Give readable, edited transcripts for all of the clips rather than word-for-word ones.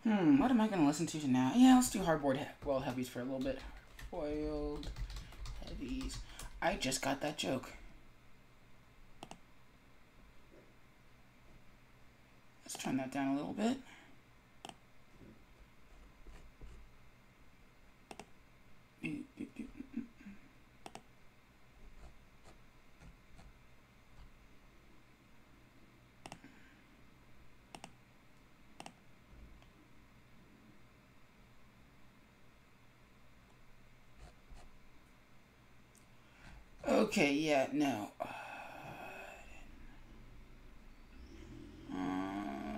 What am I going to listen to now? Yeah, let's do hardboiled heavies for a little bit. Boiled heavies. I just got that joke. Let's turn that down a little bit. Okay, yeah, no.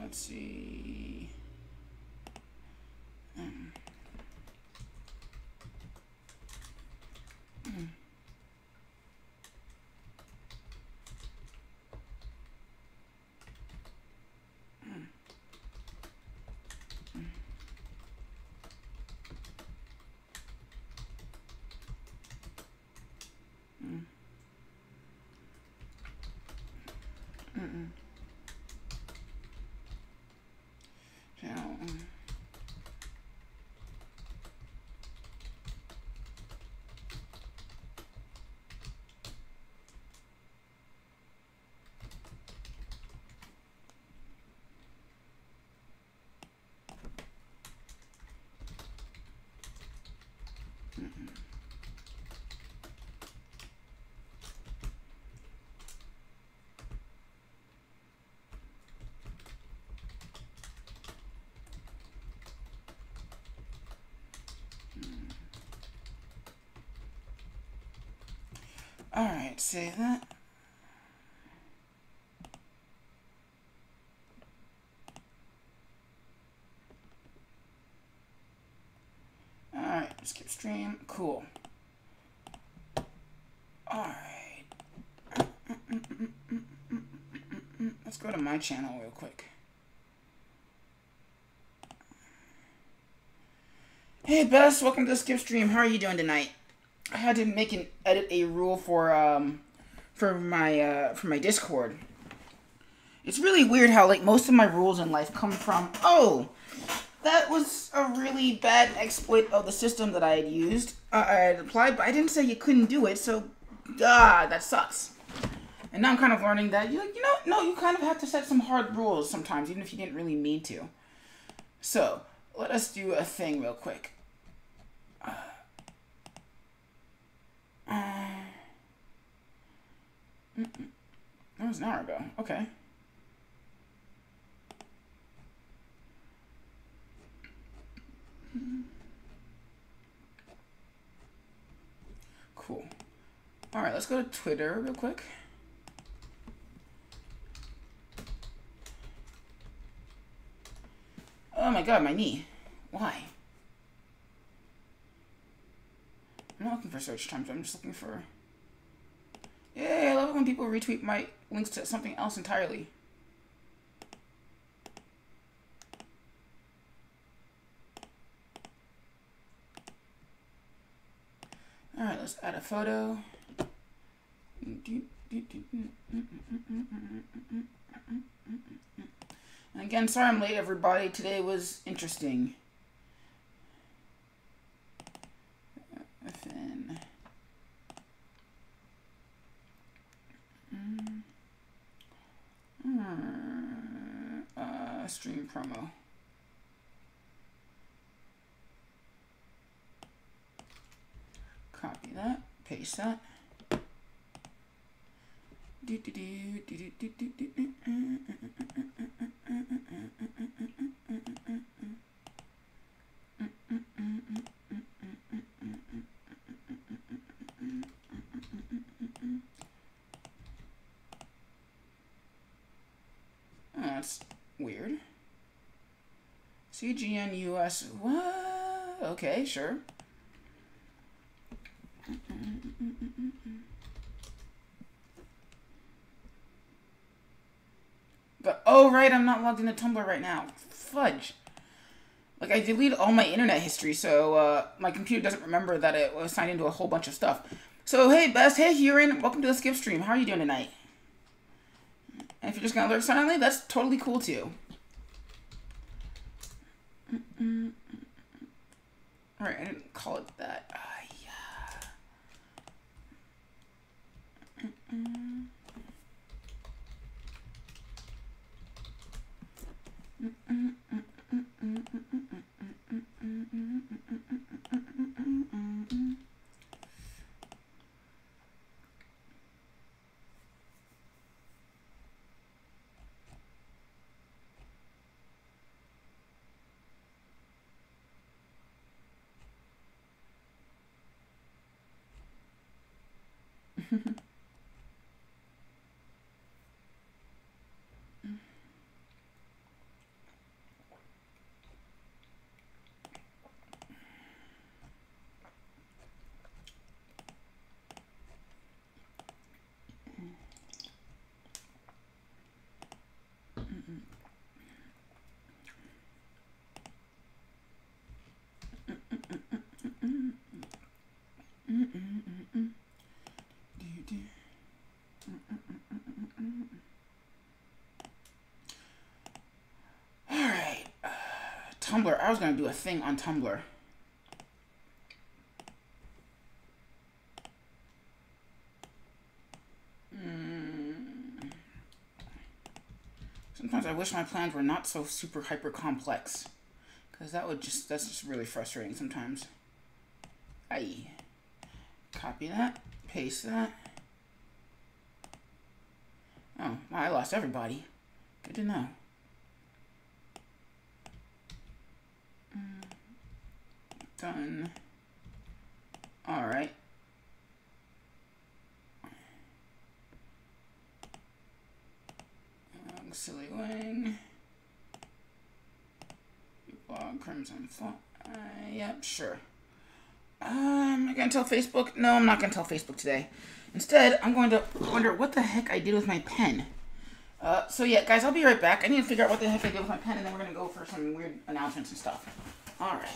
Let's see. Alright, save that. Alright, skip stream. Cool. Alright. Let's go to my channel real quick. Hey Bess, welcome to the skip stream. How are you doing tonight? I had to edit a rule for my Discord. It's really weird how like most of my rules in life come from, oh, that was a really bad exploit of the system that I had used. I had applied, but I didn't say you couldn't do it, so that sucks. And now I'm kind of learning that you kind of have to set some hard rules sometimes, even if you didn't really mean to. So let us do a thing real quick. That was an hour ago. Okay. Cool. All right, let's go to Twitter real quick. Oh my god, my knee. Why? I'm not looking for search times. I'm just looking for... Yay, I love it when people retweet my links to something else entirely. Alright, let's add a photo. And again, sorry I'm late, everybody. Today was interesting. FN. Stream promo. Copy that, paste that. Oh, that's weird. CGN US. What? Okay, sure. But, oh, right, I'm not logged into Tumblr right now. Fudge. Like, I deleted all my internet history, so my computer doesn't remember that it was signed into a whole bunch of stuff. So, hey, Best. Hey, Huron. Welcome to the skip stream. How are you doing tonight? And if you're just going to lurk silently, that's totally cool, too. Alright, I didn't call it that. Alright. Tumblr. I was going to do a thing on Tumblr. Sometimes I wish my plans were not so super hyper complex. Because that's just really frustrating sometimes. Aye. Copy that. Paste that. Oh, I lost everybody. Good to know. Done. Alright. Silly Wing. Blog Crimson Font. Yep, sure. Am I going to tell Facebook? No, I'm not going to tell Facebook today. Instead, I'm going to wonder what the heck I did with my pen. So yeah, guys, I'll be right back. I need to figure out what the heck I did with my pen, and then we're going to go for some weird announcements and stuff. Alright.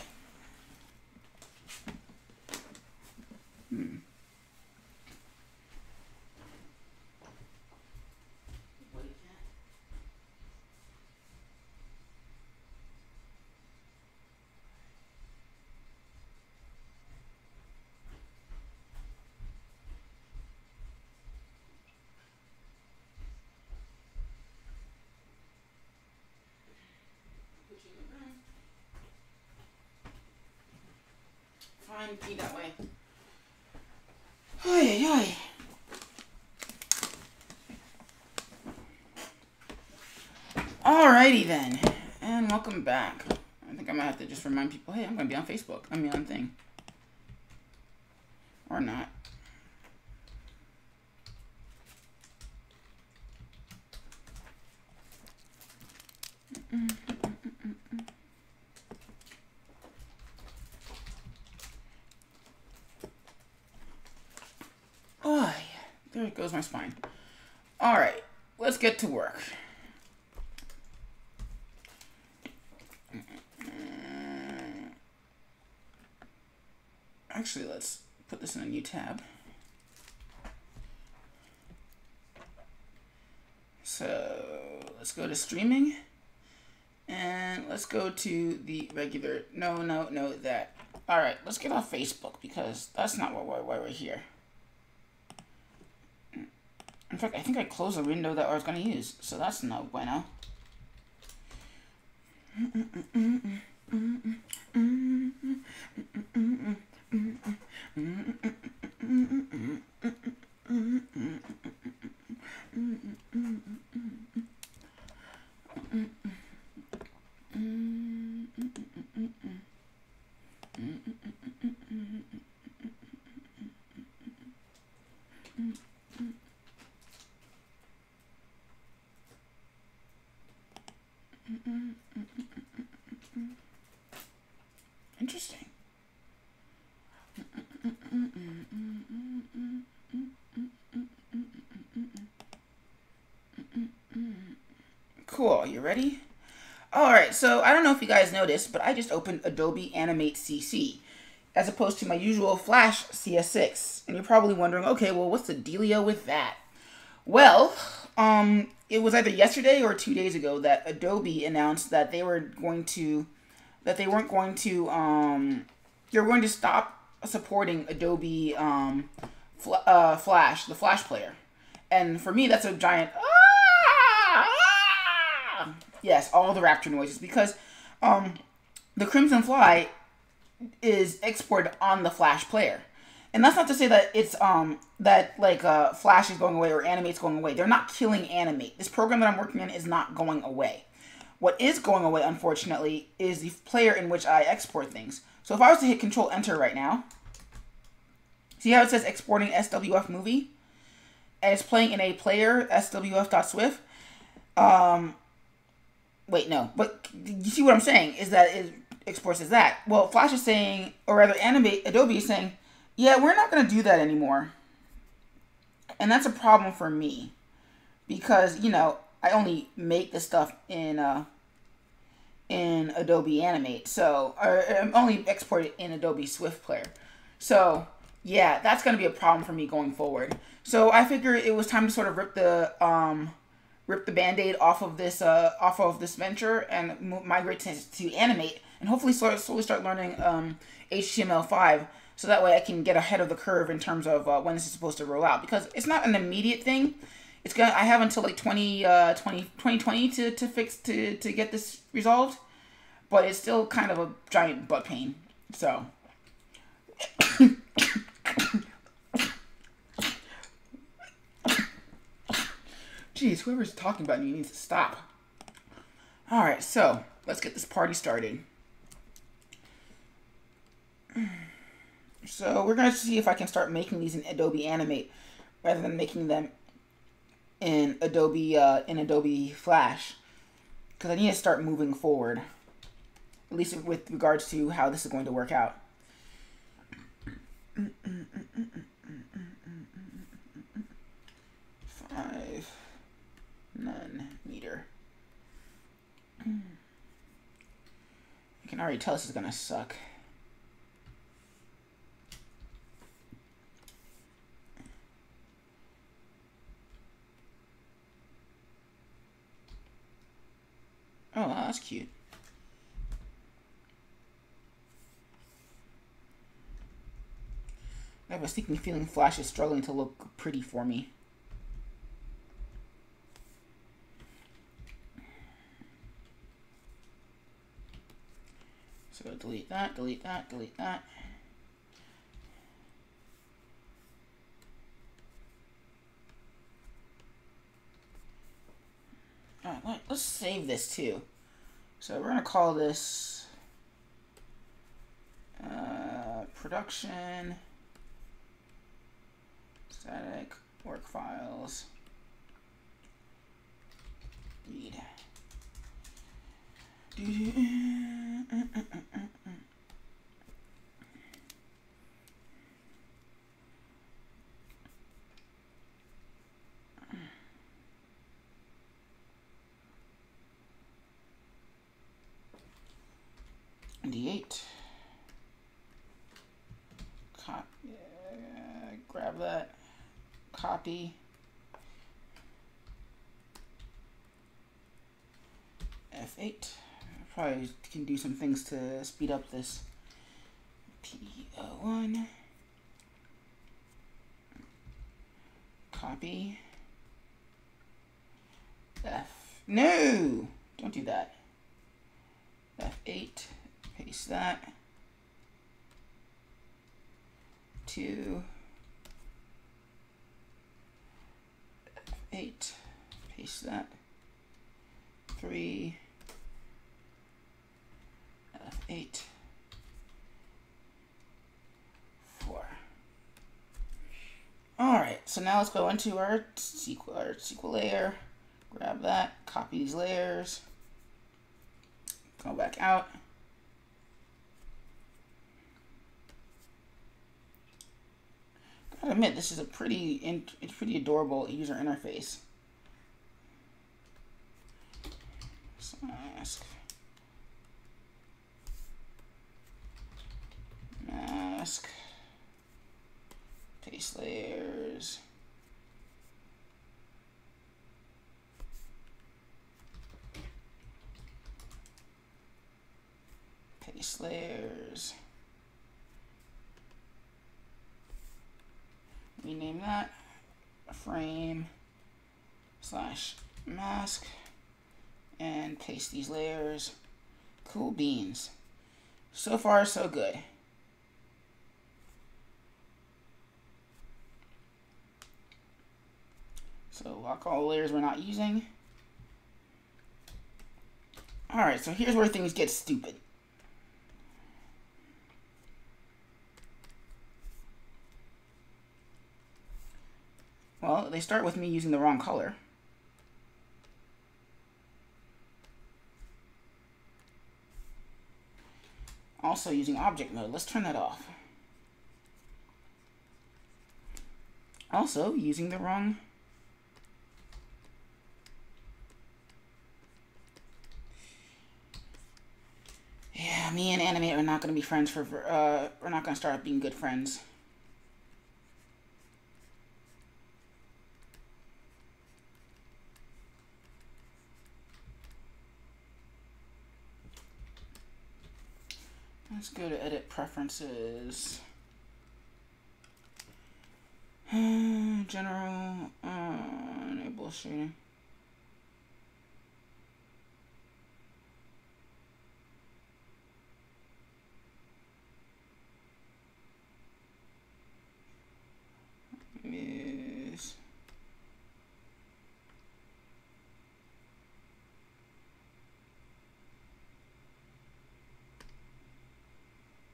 Fine, be that way. Oy, oy. Alrighty then, and welcome back. I think I might have to just remind people, hey, I'm going to be on Facebook. I mean, on thing. Or not. Oh, there goes my spine. All right, let's get to work. Actually, let's put this in a new tab. So let's go to streaming, and let's go to the regular. No, that. All right, let's get off Facebook because that's not why we're here. In fact, I think I closed the window that I was going to use, so that's no bueno. Interesting. Cool, you ready? Alright, so I don't know if you guys noticed, but I just opened Adobe Animate CC as opposed to my usual Flash CS6. And you're probably wondering, okay, well, what's the dealio with that? Well, it was either yesterday or 2 days ago that Adobe announced that they were going to that they weren't going to they were going to stop supporting Adobe Flash, the Flash player. And for me, that's a giant yes, all the rapture noises, because the Crimson Fly is exported on the Flash player. And that's not to say that it's that like Flash is going away or Animate's going away. They're not killing Animate. This program that I'm working in is not going away. What is going away, unfortunately, is the player in which I export things. So if I was to hit Control Enter right now, see how it says exporting SWF movie? And it's playing in a player, swf.swift. Wait, no. But you see what I'm saying? Is that it exports as that. Well, Flash is saying, or rather Adobe is saying, yeah, we're not going to do that anymore. And that's a problem for me. Because, you know, I only make the stuff in Adobe Animate. So, I'm only exported in Adobe Swift Player. So, yeah, that's going to be a problem for me going forward. So, I figured it was time to sort of rip the Band-Aid off of this venture and migrate to Animate, and hopefully slowly start learning HTML5, so that way I can get ahead of the curve in terms of when this is supposed to roll out, because it's not an immediate thing. I have until like 2020 to get this resolved, but it's still kind of a giant butt pain. So jeez, whoever's talking about me needs to stop. Alright, so let's get this party started. So we're going to see if I can start making these in Adobe Animate rather than making them in Adobe Flash, because I need to start moving forward, at least with regards to how this is going to work out. 5 nanometer. I can already tell this is gonna suck. Oh, wow, that's cute. I have a sneaking feeling Flash is struggling to look pretty for me. So delete that, delete that, delete that. Alright, let's save this too. So we're gonna call this production static work files read. D8. Grab that. Copy. F8. Probably can do some things to speed up this. P01. Copy. F. No! Don't do that. F8. Paste that. 2. F8. Paste that. 3. F8. 4. Alright, so now let's go into our SQL layer. Grab that, copy these layers. Go back out. Gotta admit, this is a pretty adorable user interface. Mask. Paste layers. Nice layers. Rename that frame / mask and paste these layers. Cool beans. So far, so good. So lock all the layers we're not using. Alright, so here's where things get stupid. Well, they start with me using the wrong color. Also using object mode. Let's turn that off. Also using the wrong... Yeah, me and Animate are not going to be friends for... we're not going to start being good friends. Let's go to edit preferences. General, enable shading. Yes.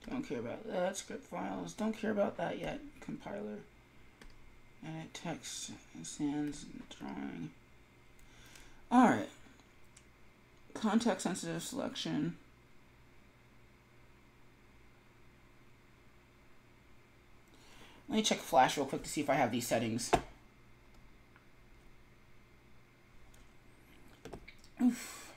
Don't care about that. Script files. Don't care about that yet. Compiler. Edit text. Sans drawing. Alright. Context sensitive selection. Let me check Flash real quick to see if I have these settings. Oof.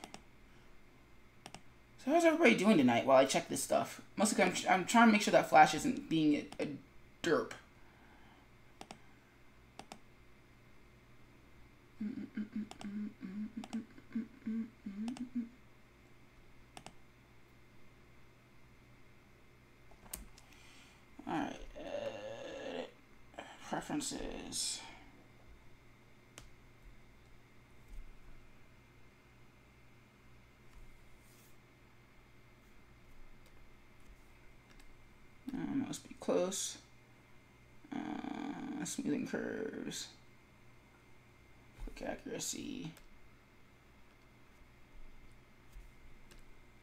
So how's everybody doing tonight while I check this stuff? Mostly I'm trying to make sure that Flash isn't being a derp. Alright, preferences. Must be close. Smoothing curves. Quick accuracy.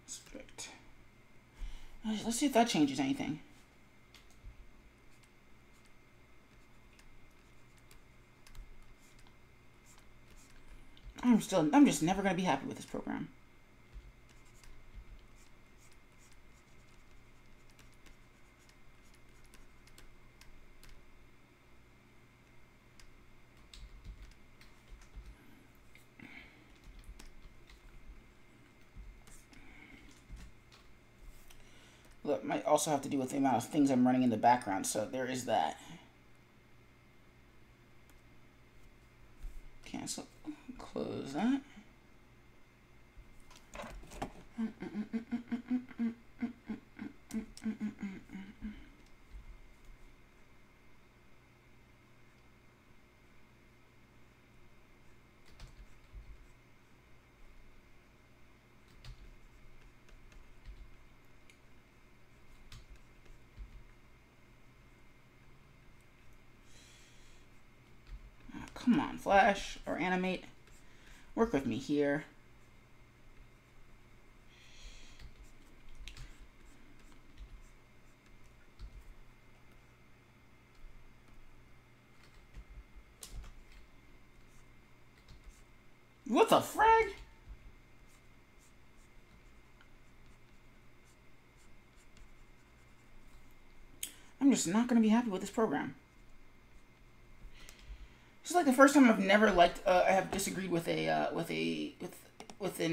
Strict. Let's see if that changes anything. I'm just never going to be happy with this program. Look, might also have to do with the amount of things I'm running in the background, so there is that. Cancel. Close that. Come on, Flash or Animate. Work with me here. What the frag? I'm just not going to be happy with this program. This is like the first time I've never liked. I have disagreed with an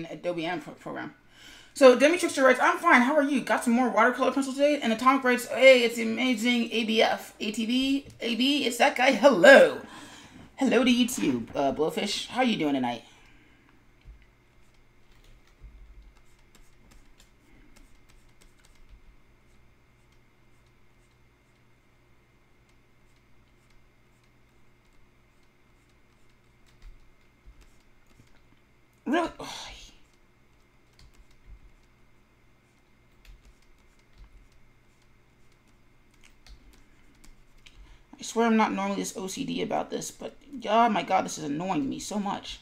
Adobe Animate program. So Demi Trickster writes, "I'm fine. How are you? Got some more watercolor pencils today?" And Atomic writes, "Hey, it's amazing. ABF, ATB, AB. It's that guy. Hello, hello to you too, Blowfish. How you doing tonight?" Really? Ugh. I swear I'm not normally this OCD about this, but oh my god, this is annoying me so much.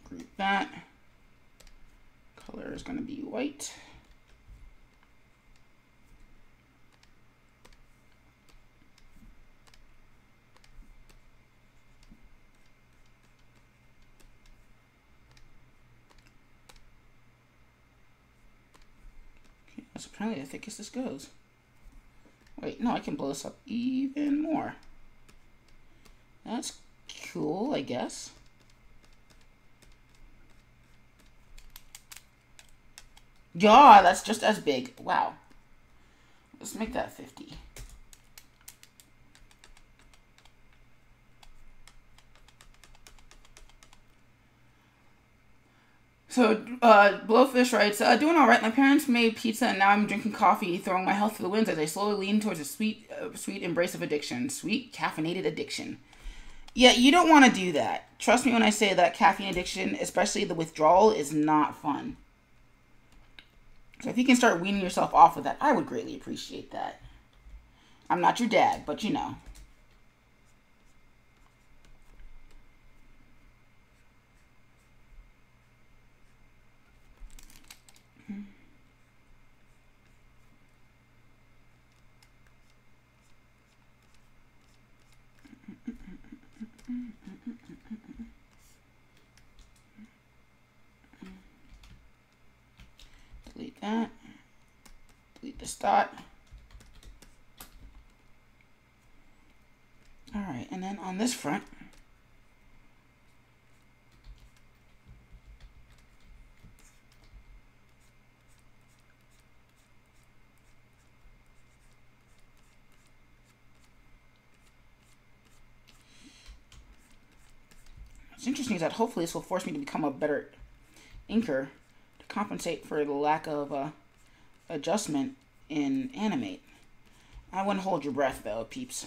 Group that. Color is going to be white. Okay, that's apparently the thickest this goes. Wait, no, I can blow this up even more. That's cool, I guess. Yeah, that's just as big. Wow. Let's make that 50. So, Blowfish writes, doing all right. My parents made pizza and now I'm drinking coffee, throwing my health to the winds as I slowly lean towards a sweet embrace of addiction. Sweet, caffeinated addiction. Yeah, you don't want to do that. Trust me when I say that caffeine addiction, especially the withdrawal, is not fun. So if you can start weaning yourself off of that, I would greatly appreciate that. I'm not your dad, but you know. Delete that. Delete this dot. Alright, and then on this front, what's interesting is that hopefully this will force me to become a better inker to compensate for the lack of adjustment in Animate. I wouldn't hold your breath though, peeps.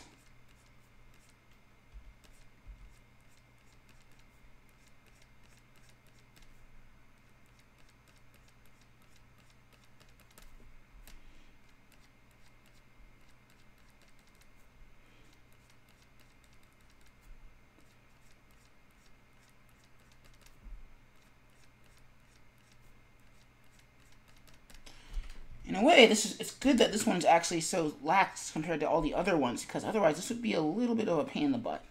In a way, it's good that this one's actually so lax compared to all the other ones, because otherwise this would be a little bit of a pain in the butt.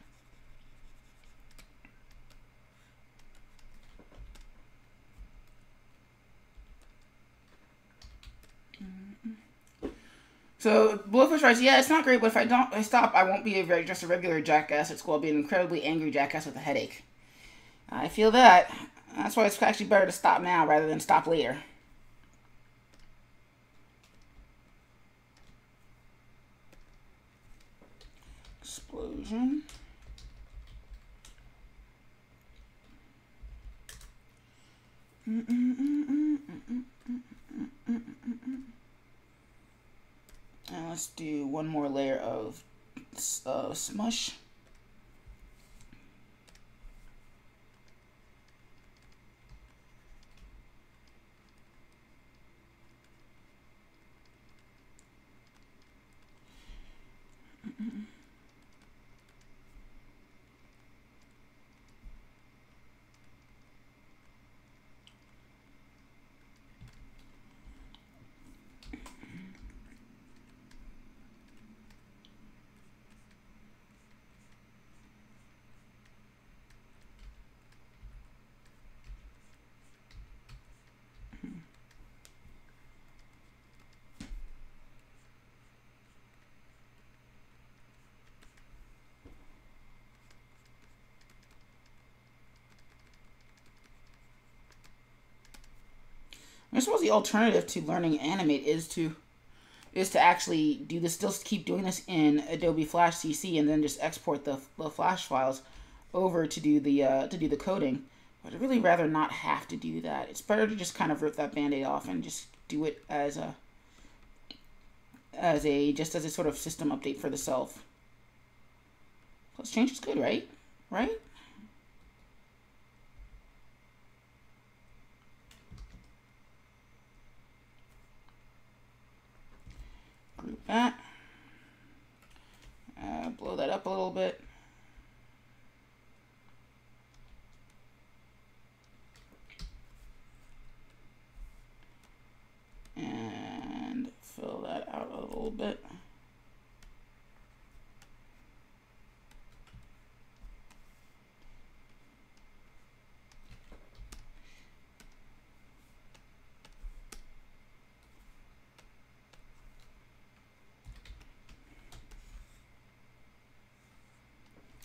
So Blowfish writes, yeah, it's not great, but if I stop, I won't be just a regular jackass at school. I'll be an incredibly angry jackass with a headache. I feel that. That's why it's actually better to stop now rather than stop later. Explosion. And let's do one more layer of smush. I suppose the alternative to learning Animate is to is to actually do this, still keep doing this in Adobe Flash CC, and then just export the Flash files over to do the coding. But I'd really rather not have to do that. It's better to just kind of rip that Band-Aid off and just do it as a sort of system update for the self. Plus change is good, right? Right? Group that. Blow that up a little bit. And fill that out a little bit.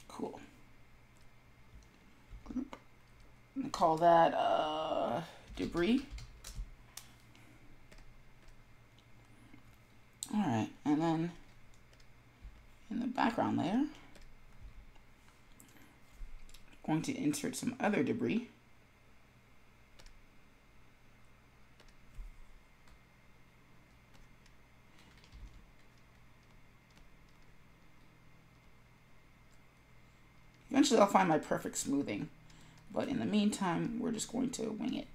Cool. Group. Call that debris. Alright, and then in the background layer, I'm going to insert some other debris. Eventually I'll find my perfect smoothing, but in the meantime, we're just going to wing it.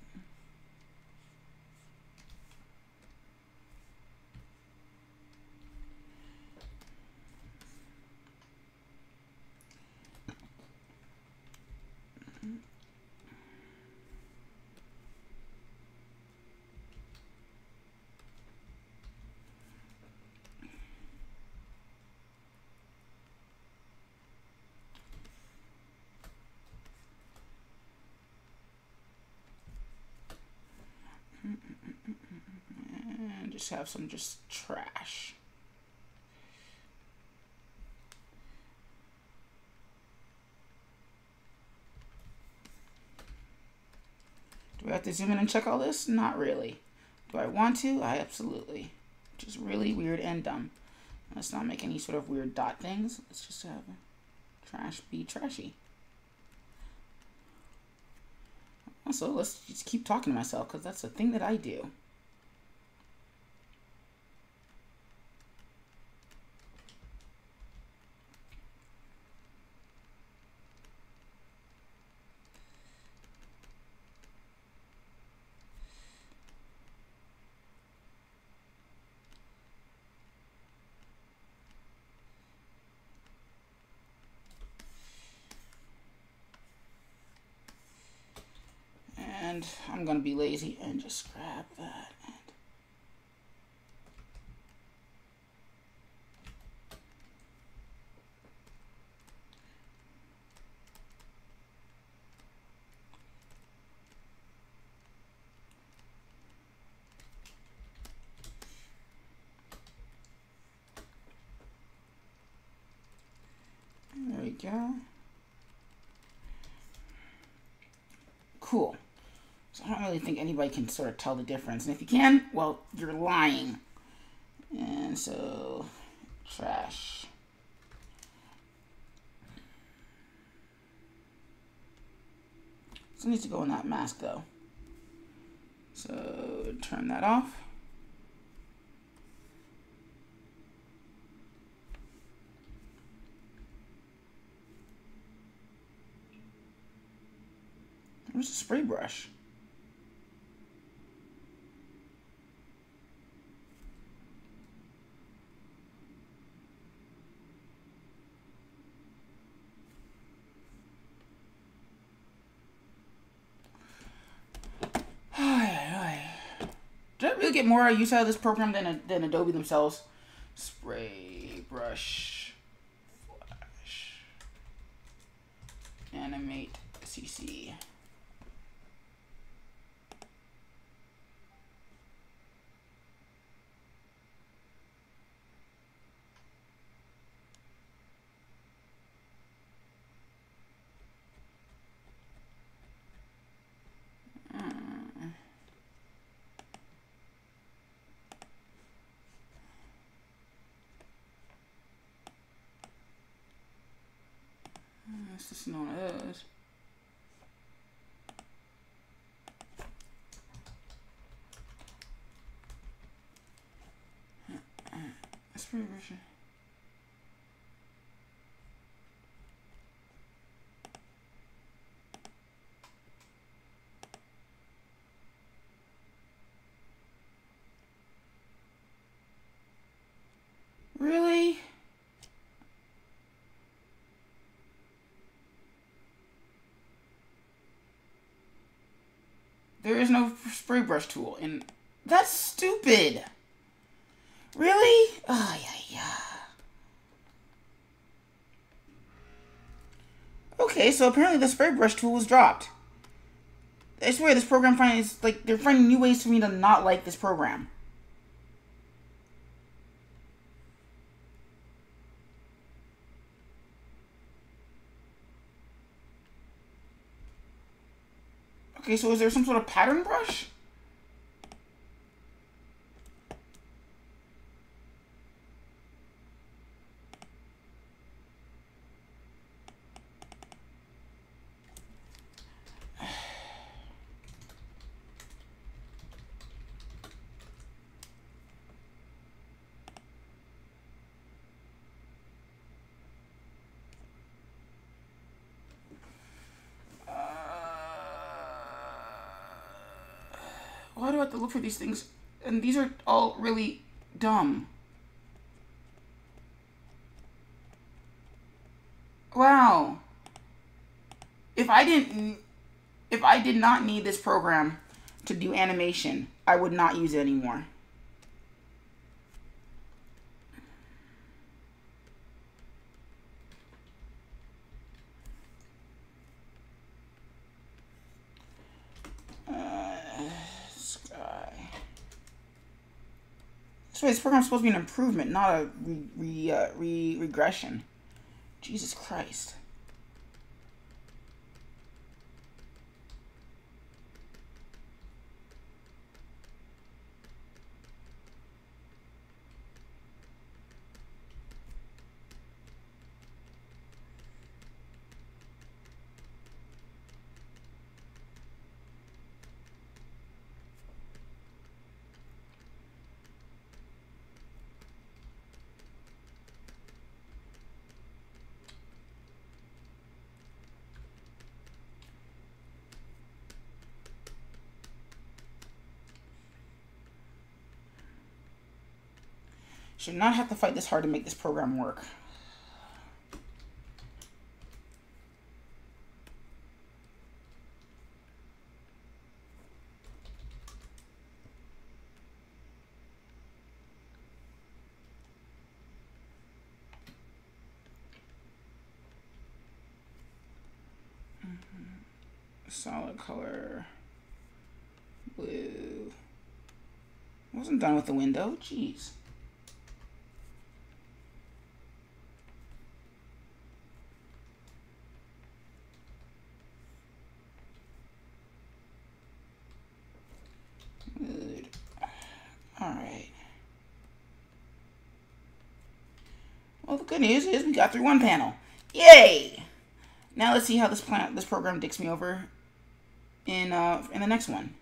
And just have some trash. Do I have to zoom in and check all this? Not really. Do I want to? I absolutely. Which is really weird and dumb. Let's not make any sort of weird dot things. Let's just have trash be trashy. Also, let's just keep talking to myself, because that's the thing that I do. And I'm going to be lazy and just grab that. There we go. Cool. So I don't really think anybody can sort of tell the difference. And if you can, well, you're lying. And so, trash. Still needs to go in that mask, though. So, turn that off. Where's the spray brush? Did I really get more use out of this program than Adobe themselves? Spray brush Flash Animate CC. That's just one of those. That's pretty rich. Really? There is no spray brush tool, and that's stupid. Really? Oh, yeah. Okay, so apparently the spray brush tool was dropped. I swear this program finds, like, they're finding new ways for me to not like this program. Okay, so is there some sort of pattern brush? Why do I have to look for these things? And these are all really dumb. Wow. If I did not need this program to do animation, I would not use it anymore. So this program's supposed to be an improvement, not a regression. Jesus Christ. Should not have to fight this hard to make this program work. Solid color. Blue. I wasn't done with the window. Jeez. Good. All right. Well, the good news is we got through one panel. Yay! Now let's see how this program dicks me over in the next one.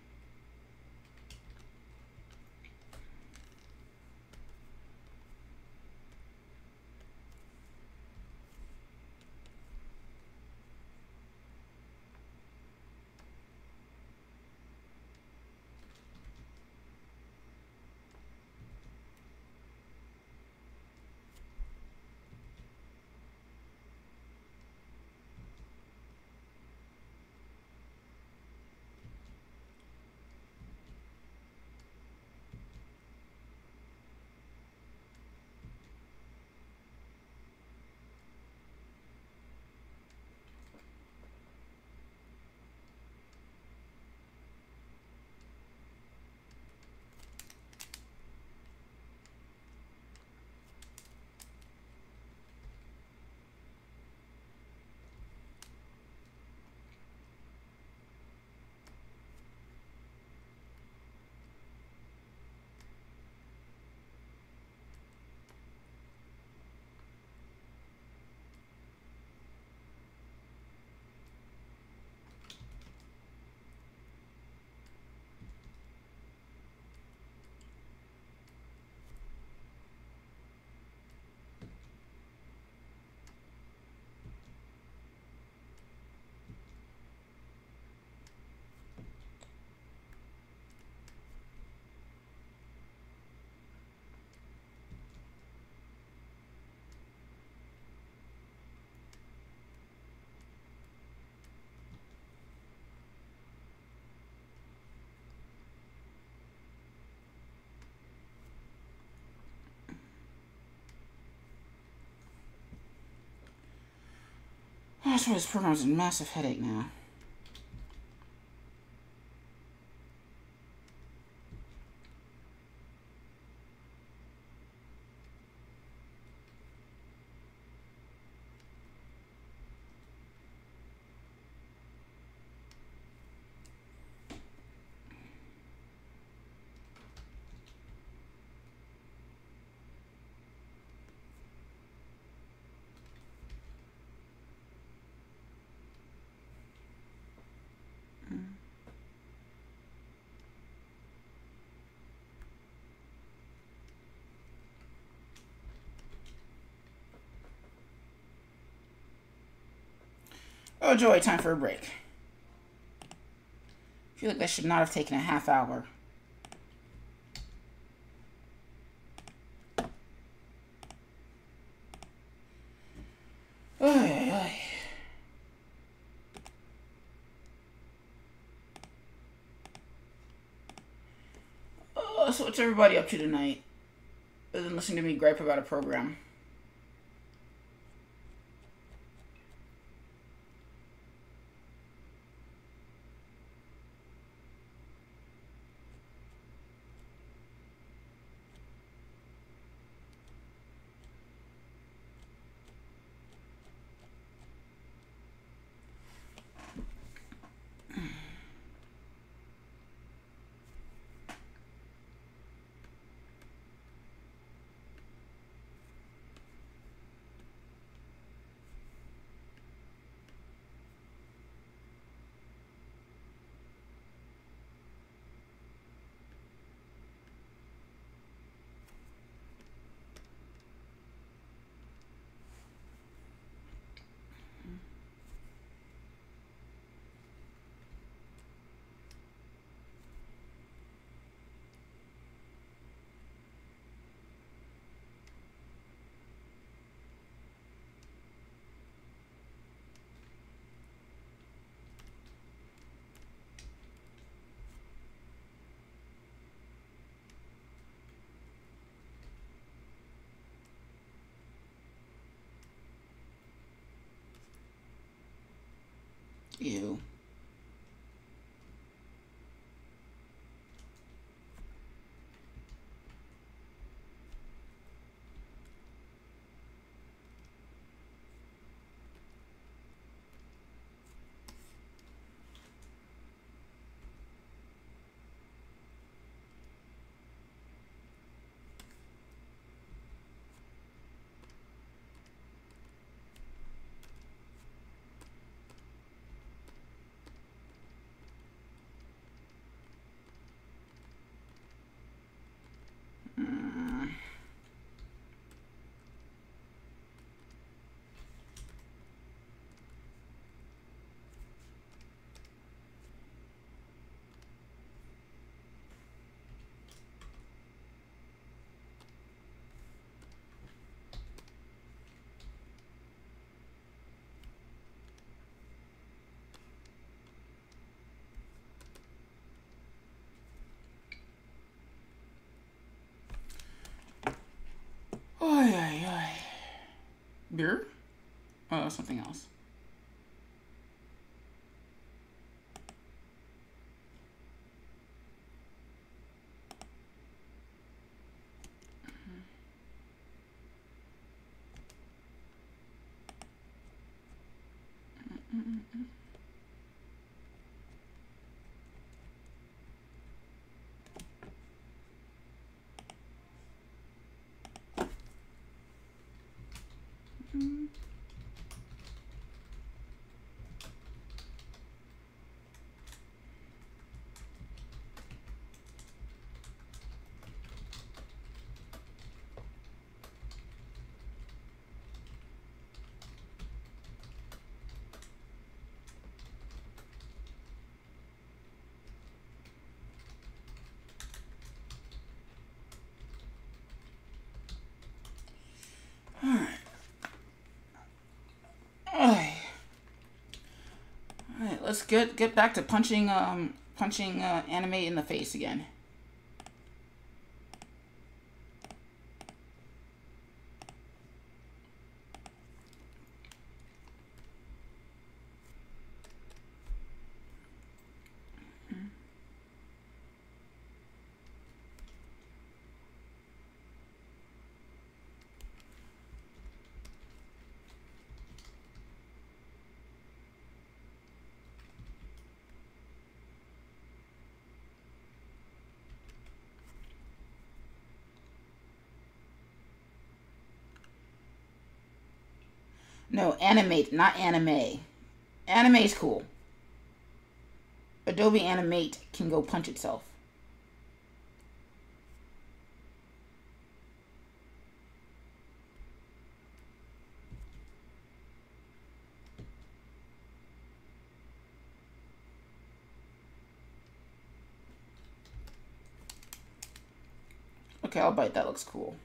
That's why this program is a massive headache now. Oh joy, time for a break. I feel like that should not have taken a half hour. Oy, oy. So what's everybody up to tonight? Other than listening to me gripe about a program. Ew. Oy, oy, oy. Beer? Oh, something else. Alright, let's get back to punching Animate in the face again. No, Animate, not Anime. Anime's cool. Adobe Animate can go punch itself. Okay, I'll bite. That looks cool.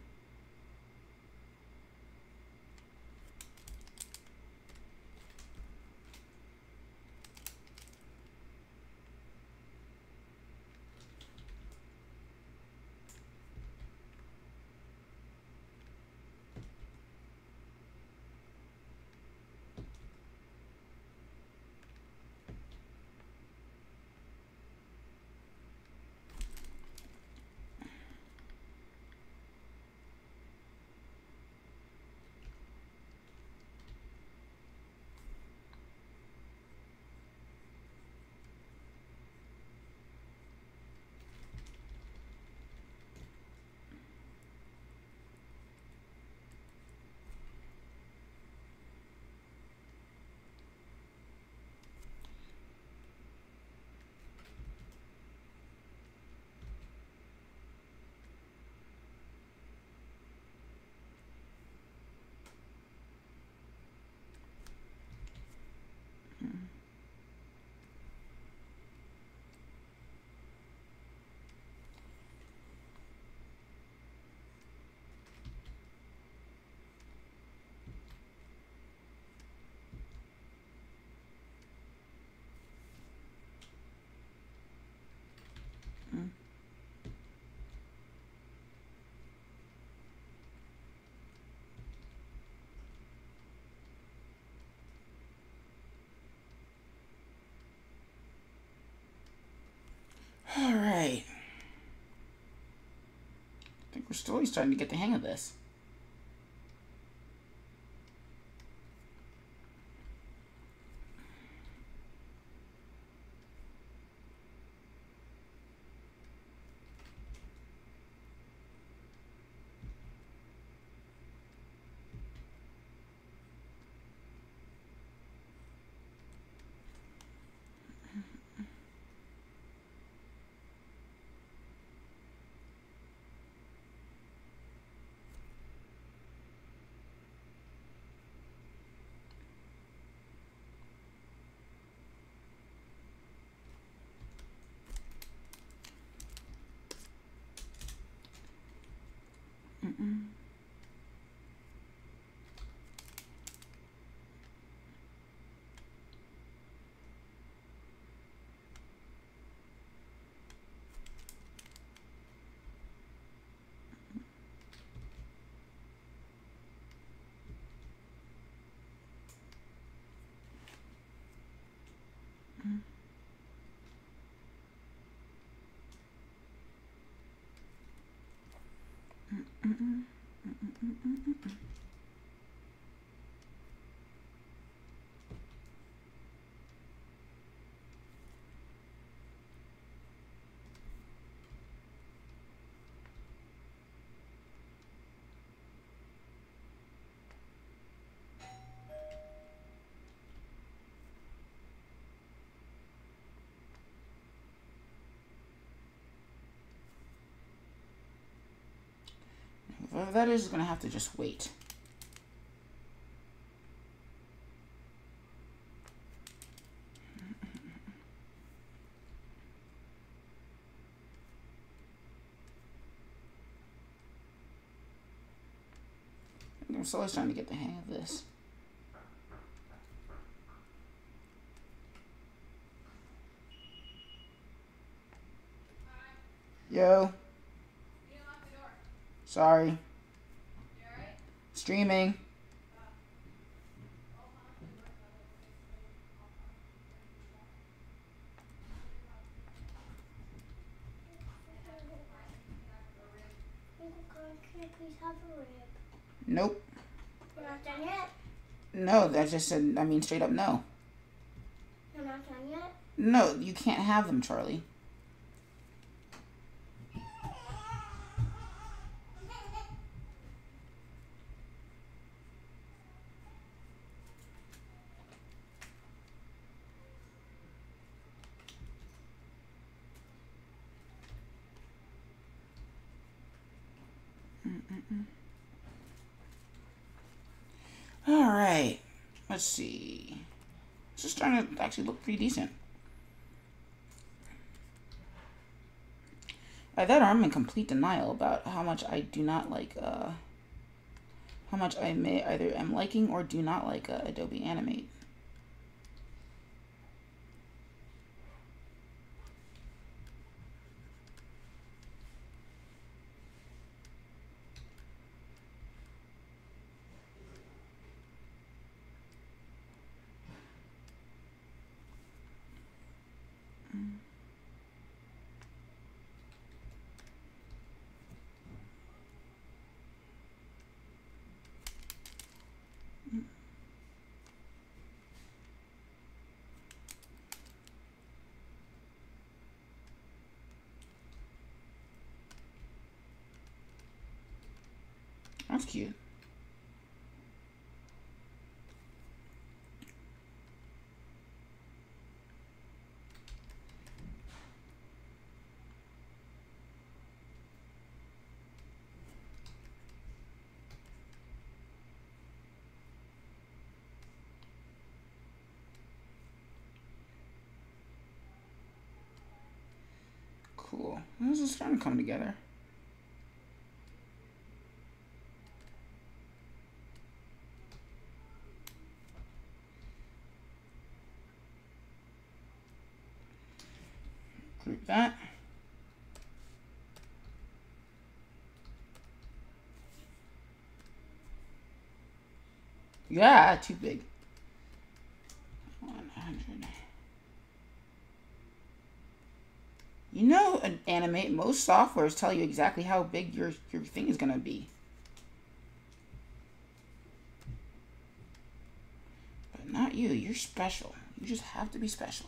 All right. I think we're slowly starting to get the hang of this. Whatever that is going to have to just wait. I'm slowly starting to get the hang of this. Yo. Sorry. You alright? Streaming. Can I please have a rib? Nope. We're not done yet? No, that just said, I mean, straight up no. You're not done yet? No, you can't have them, Charlie. Alright. Let's see. This is starting to actually look pretty decent. By that, I'm in complete denial about how much I do not like, how much I may either am liking or do not like Adobe Animate. That's cute. Cool. This is starting to come together. Group that. Yeah, too big. 100. You know, Animate, most softwares tell you exactly how big your thing is going to be. But not you. You're special. You just have to be special.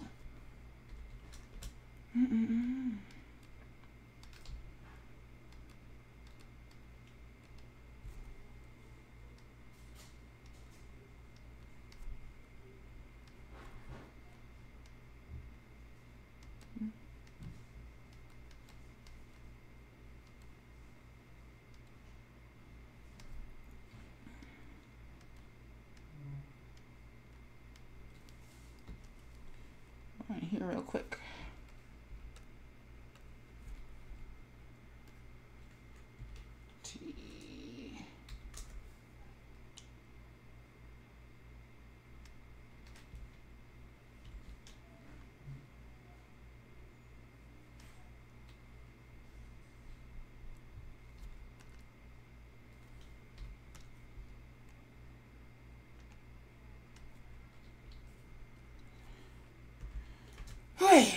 All right, here real quick. Hey.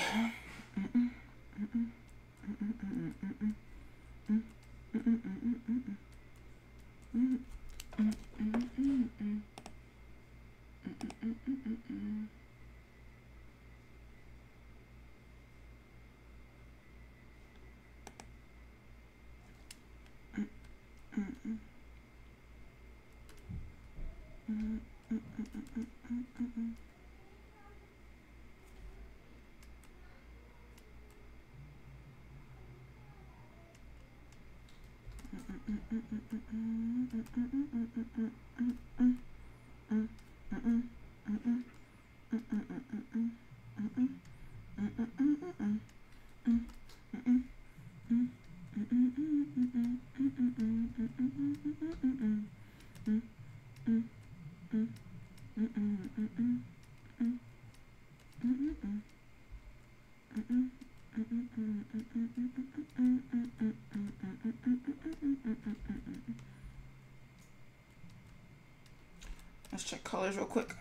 Let's check colors real quick.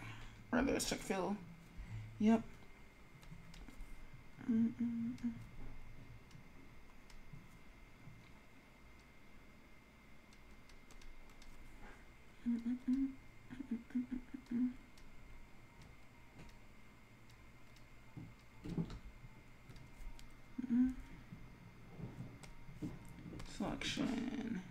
Rather, let's check fill. Yep. Selection.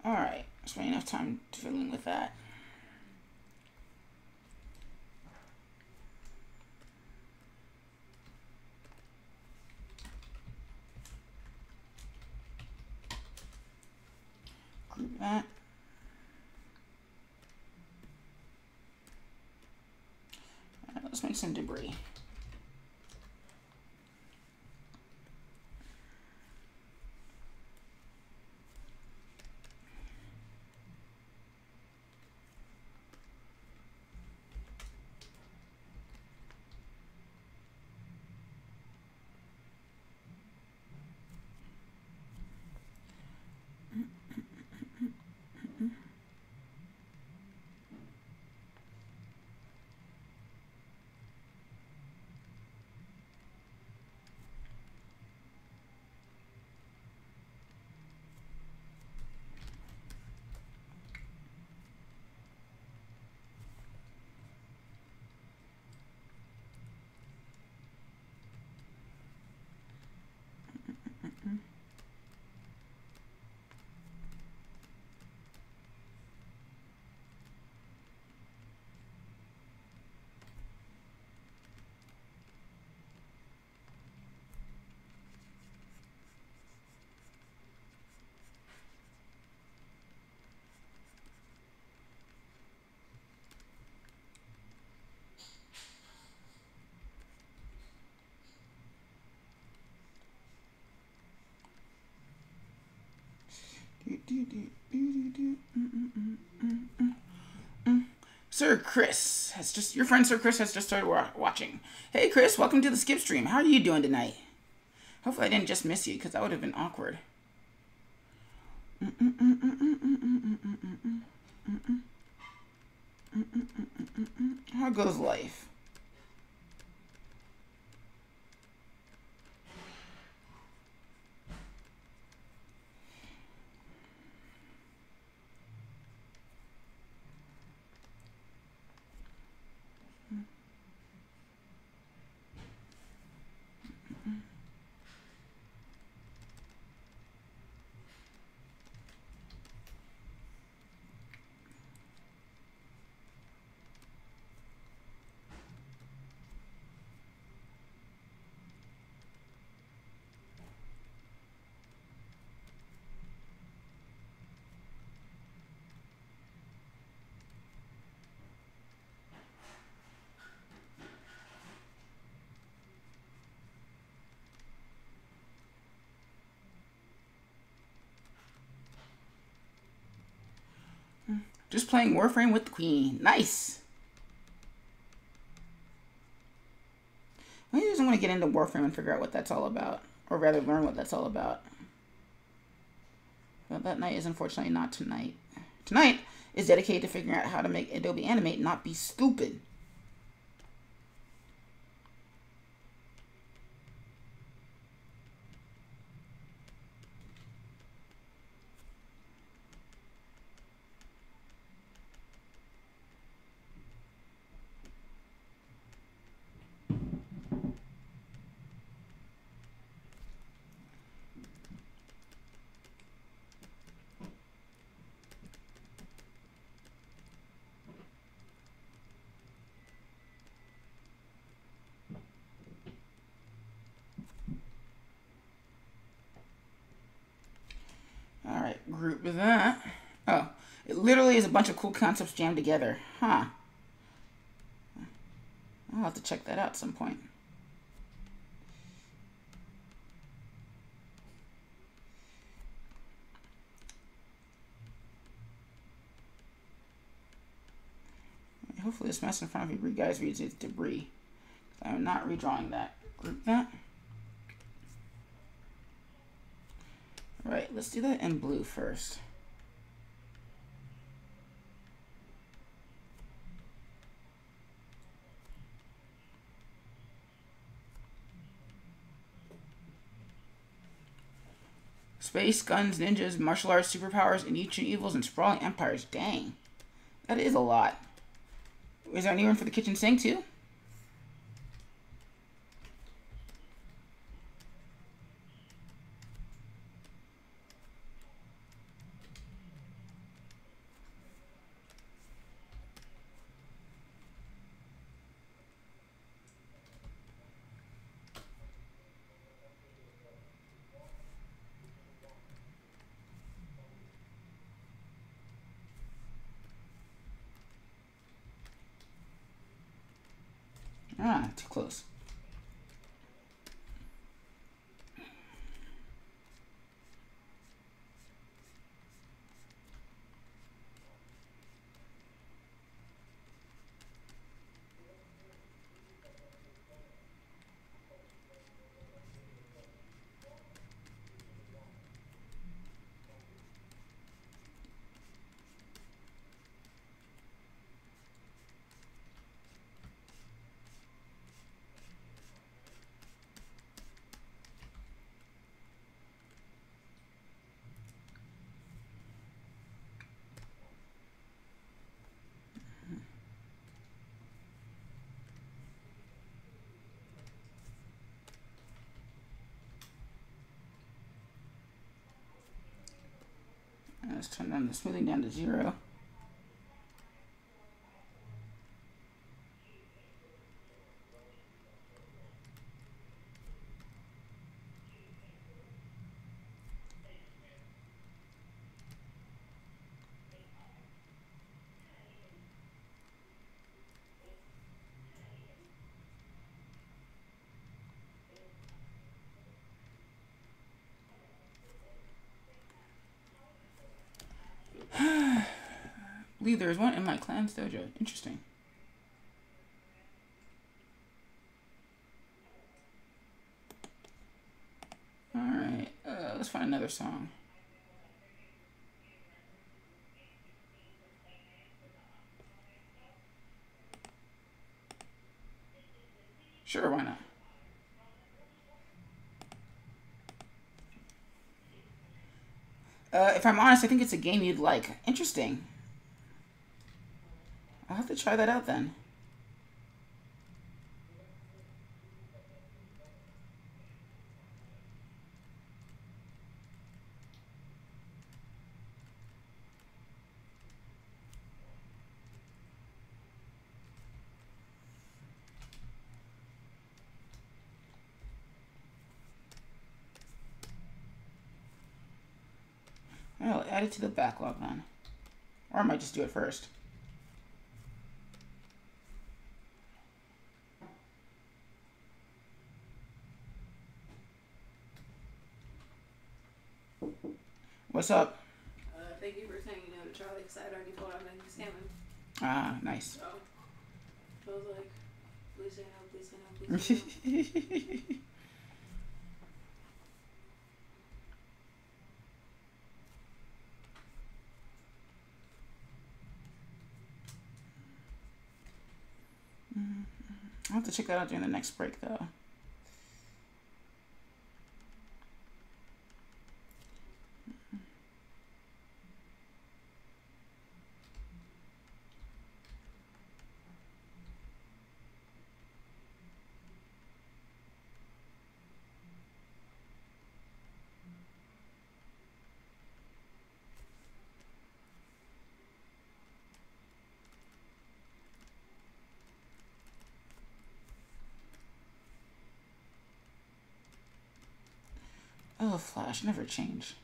Alright, spend enough time fiddling with that. Group that. Let's make some debris. Sir Chris has just, your friend Sir Chris has just started watching. Hey Chris, welcome to the Skip stream. How are you doing tonight? Hopefully I didn't just miss you, because that would have been awkward. How goes life? Just playing Warframe with the Queen. Nice. Maybe I just want to get into Warframe and figure out what that's all about. Or rather, learn what that's all about. But that night is unfortunately not tonight. Tonight is dedicated to figuring out how to make Adobe Animate not be stupid. Alright, group with that. Oh, it literally is a bunch of cool concepts jammed together. Huh. I'll have to check that out at some point. Hopefully this mess in front of you guys reads its debris. I'm not redrawing that. Group that. Right, let's do that in blue first. Space, guns, ninjas, martial arts, superpowers, and ancient evils, and sprawling empires. Dang. That is a lot. Is there any room for the kitchen sink, too? Ah, too close. Let's turn down the smoothing down to 0. I believe there's one in my clan's dojo. Interesting. Alright, let's find another song. Sure, why not? If I'm honest, I think it's a game you'd like. Interesting. I'll have to try that out then. I'll add it to the backlog then. Or I might just do it first. What's up? Thank you for saying no to Charlie, because I'd already told him that he's salmon. Ah, nice. So, I was like, please say no, please say no, please say no. I'll have to check that out during the next break, though. Oh, Flash, never change.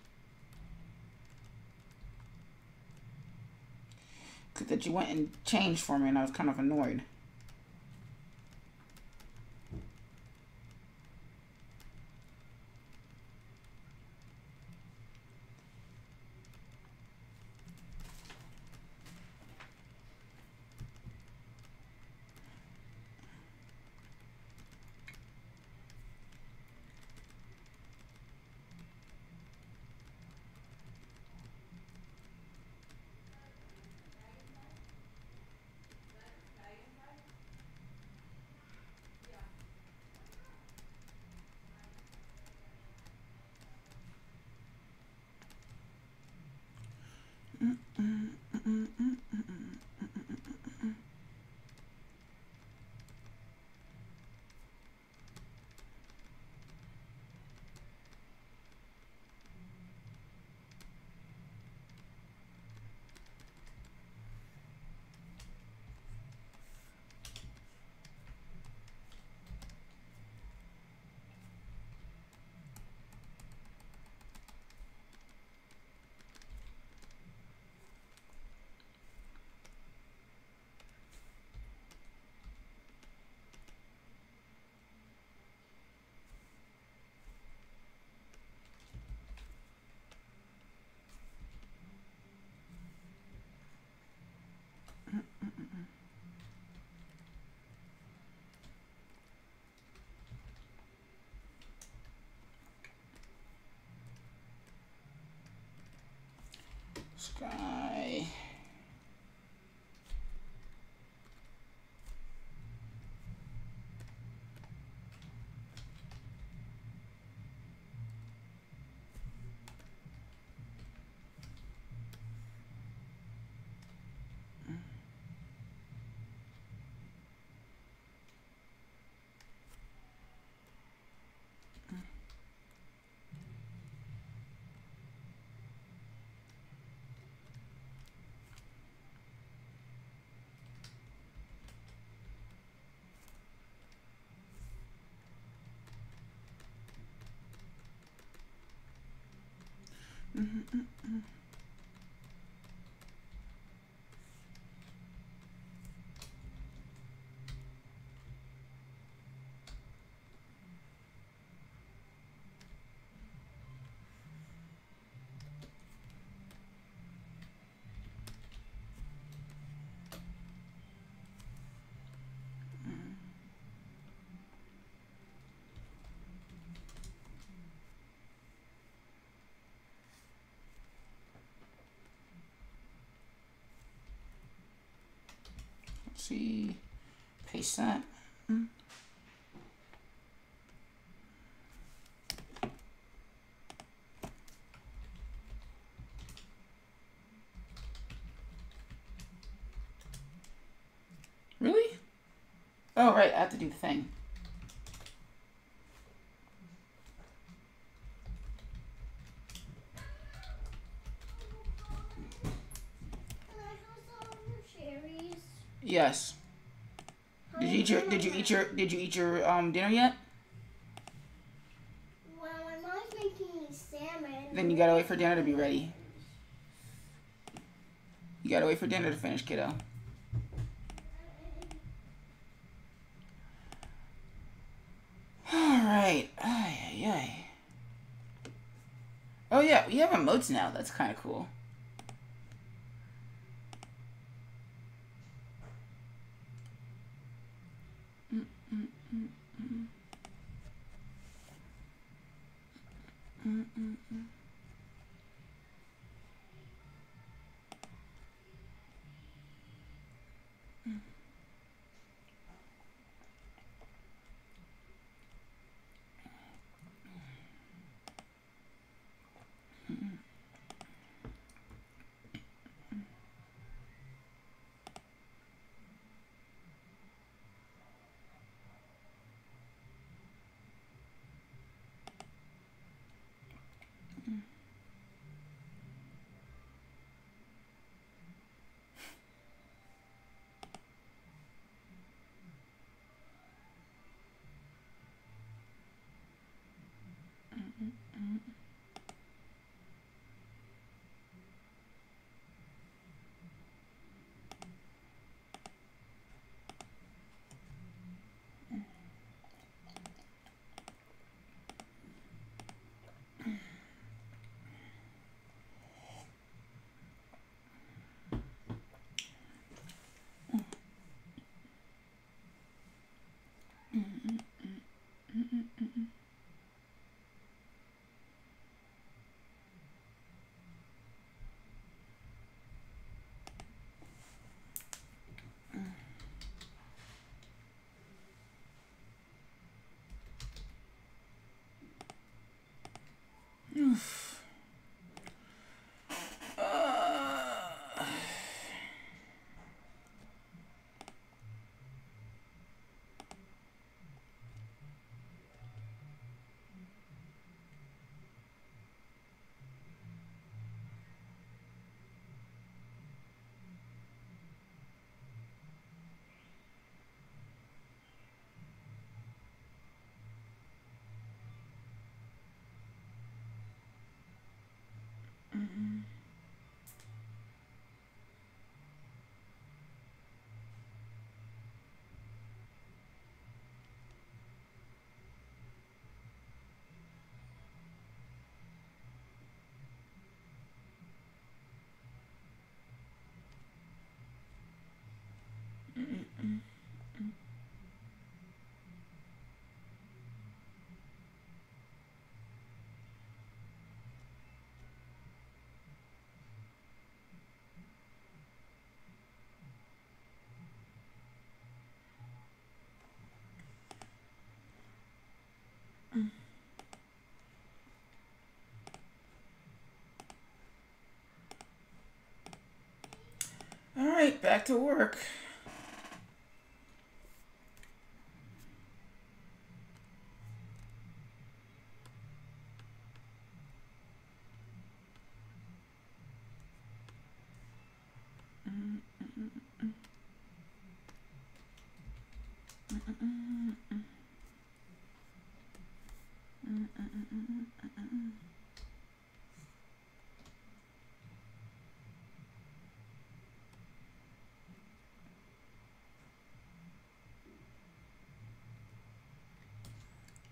Good that you went and changed for me, and I was kind of annoyed. Sky. Let's see. Paste that. Really? Oh, right. I have to do the thing. Can I have some of your cherries? Yes. Did you eat your dinner yet? Well, my mom's making me salmon. Then you gotta wait for dinner to be ready. You gotta wait for dinner to finish, kiddo. Alright. Ay, ay, ay. Oh yeah, we have emotes now. That's kind of cool. right, back to work.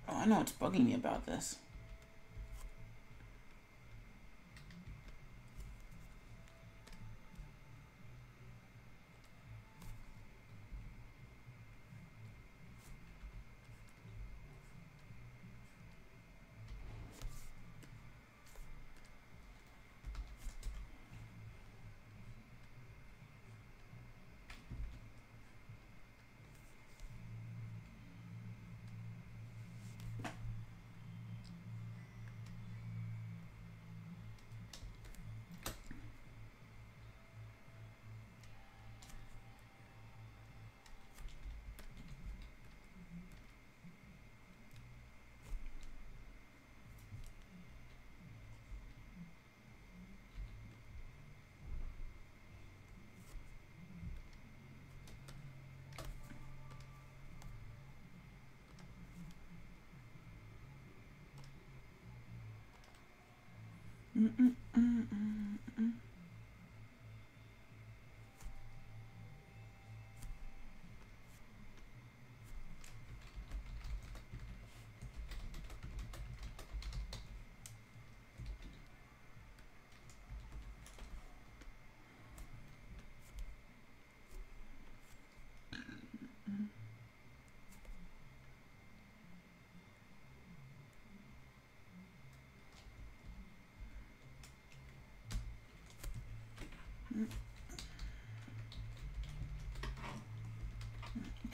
Oh, I know what's bugging me about this.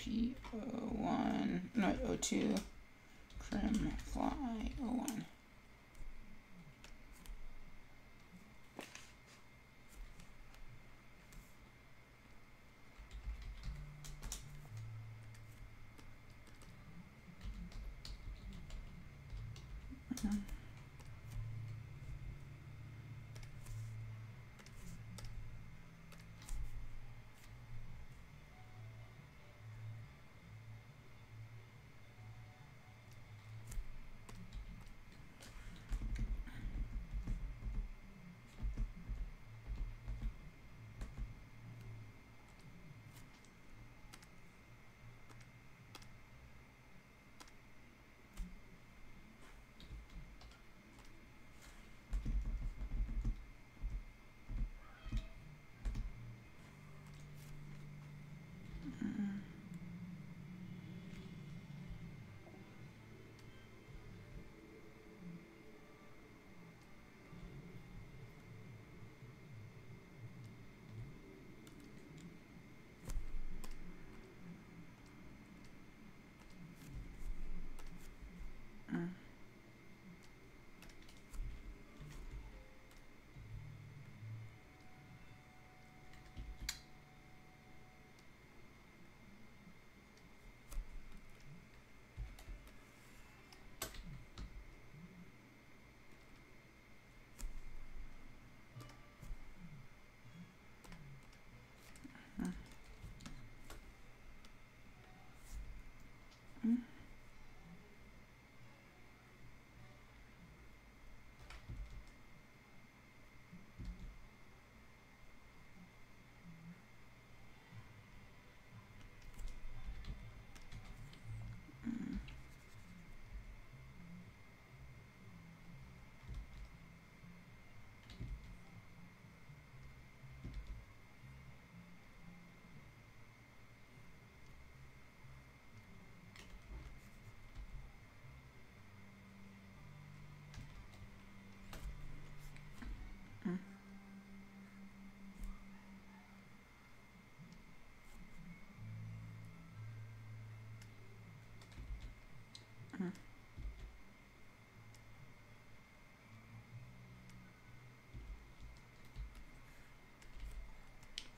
P01, no, O2, Crim, Fly, O1.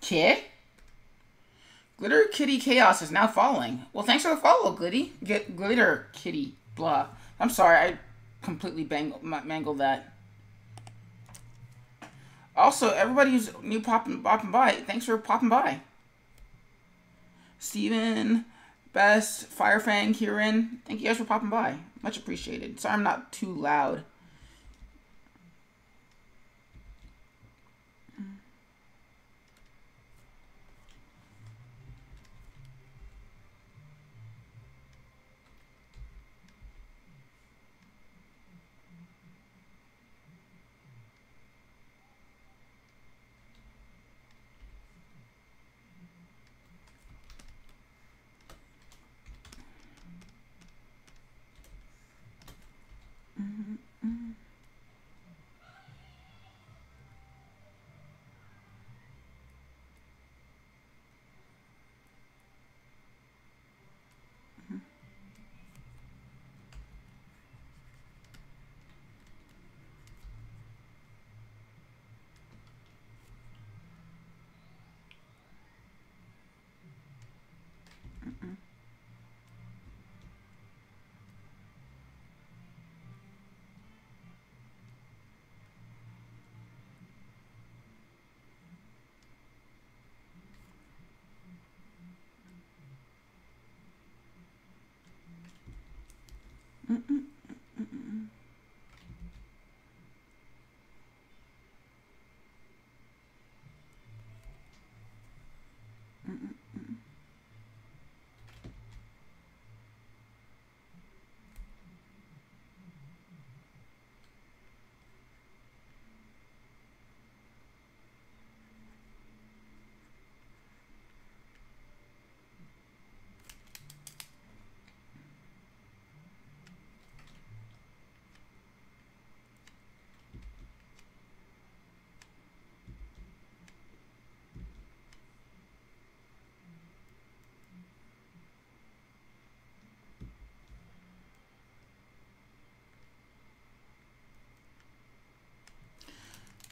¿Qué? Glitter Kitty Chaos is now following. Well, thanks for the follow, Glitter Kitty, blah. I'm sorry, I completely mangled that. Also, everybody who's new popping by, thanks for popping by. Steven, Best, Firefang, Kieran, thank you guys for popping by. Much appreciated. Sorry I'm not too loud.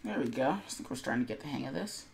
There we go. I think we're starting to get the hang of this.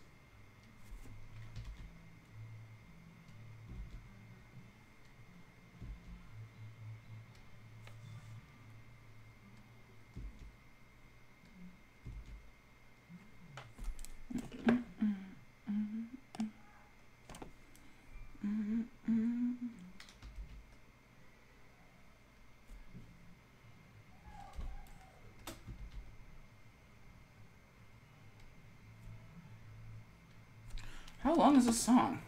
How long is this song?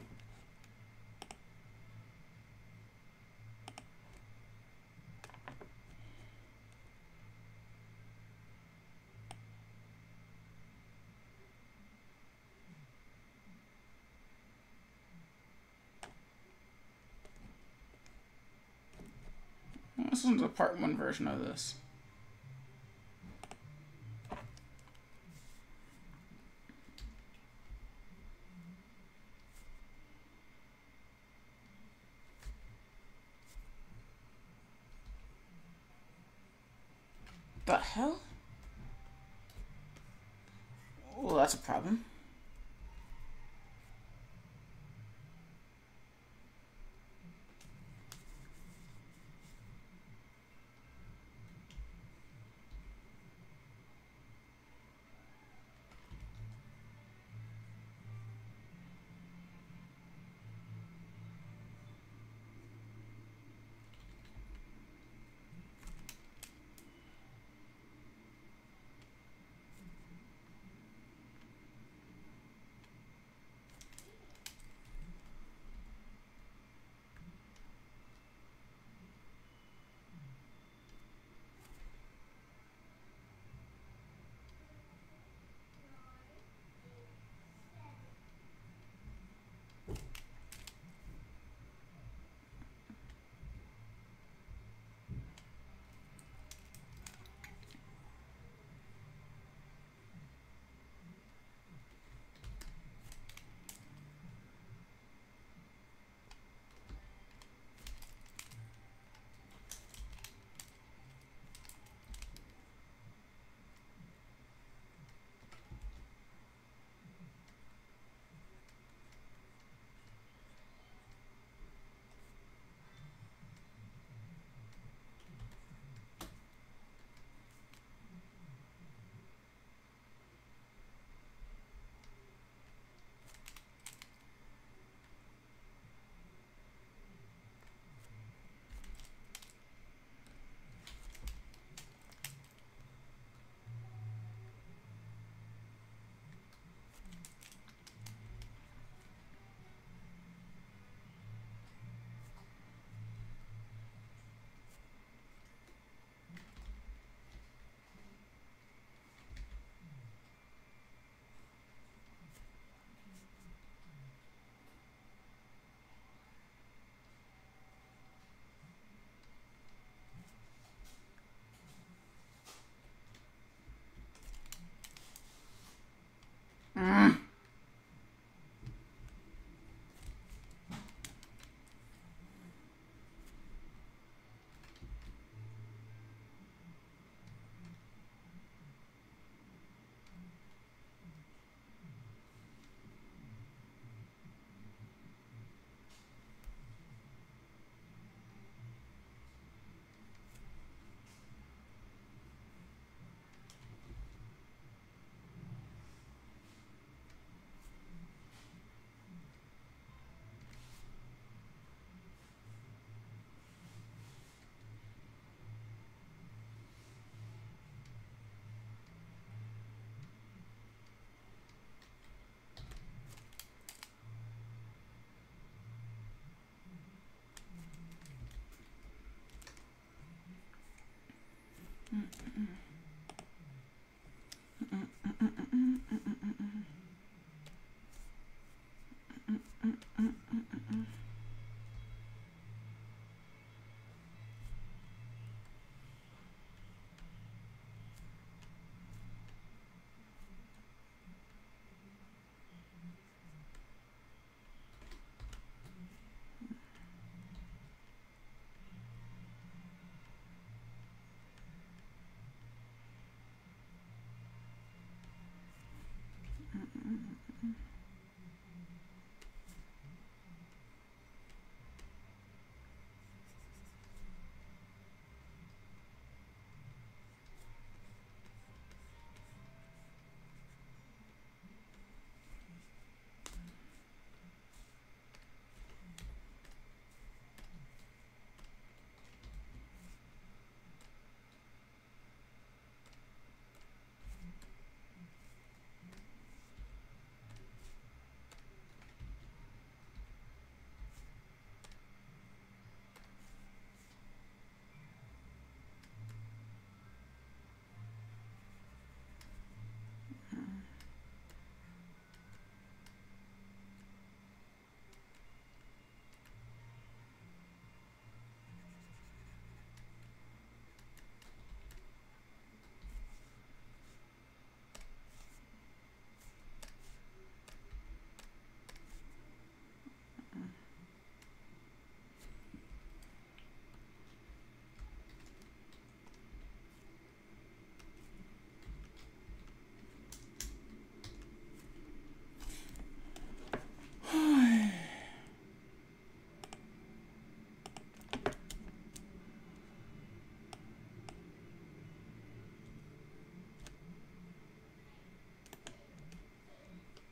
This is the part 1 version of this. The hell? Oh, that's a problem.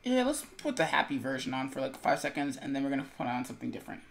Yeah, let's put the happy version on for like 5 seconds, and then we're gonna put on something different.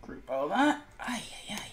Group all that. Ay, ay, ay.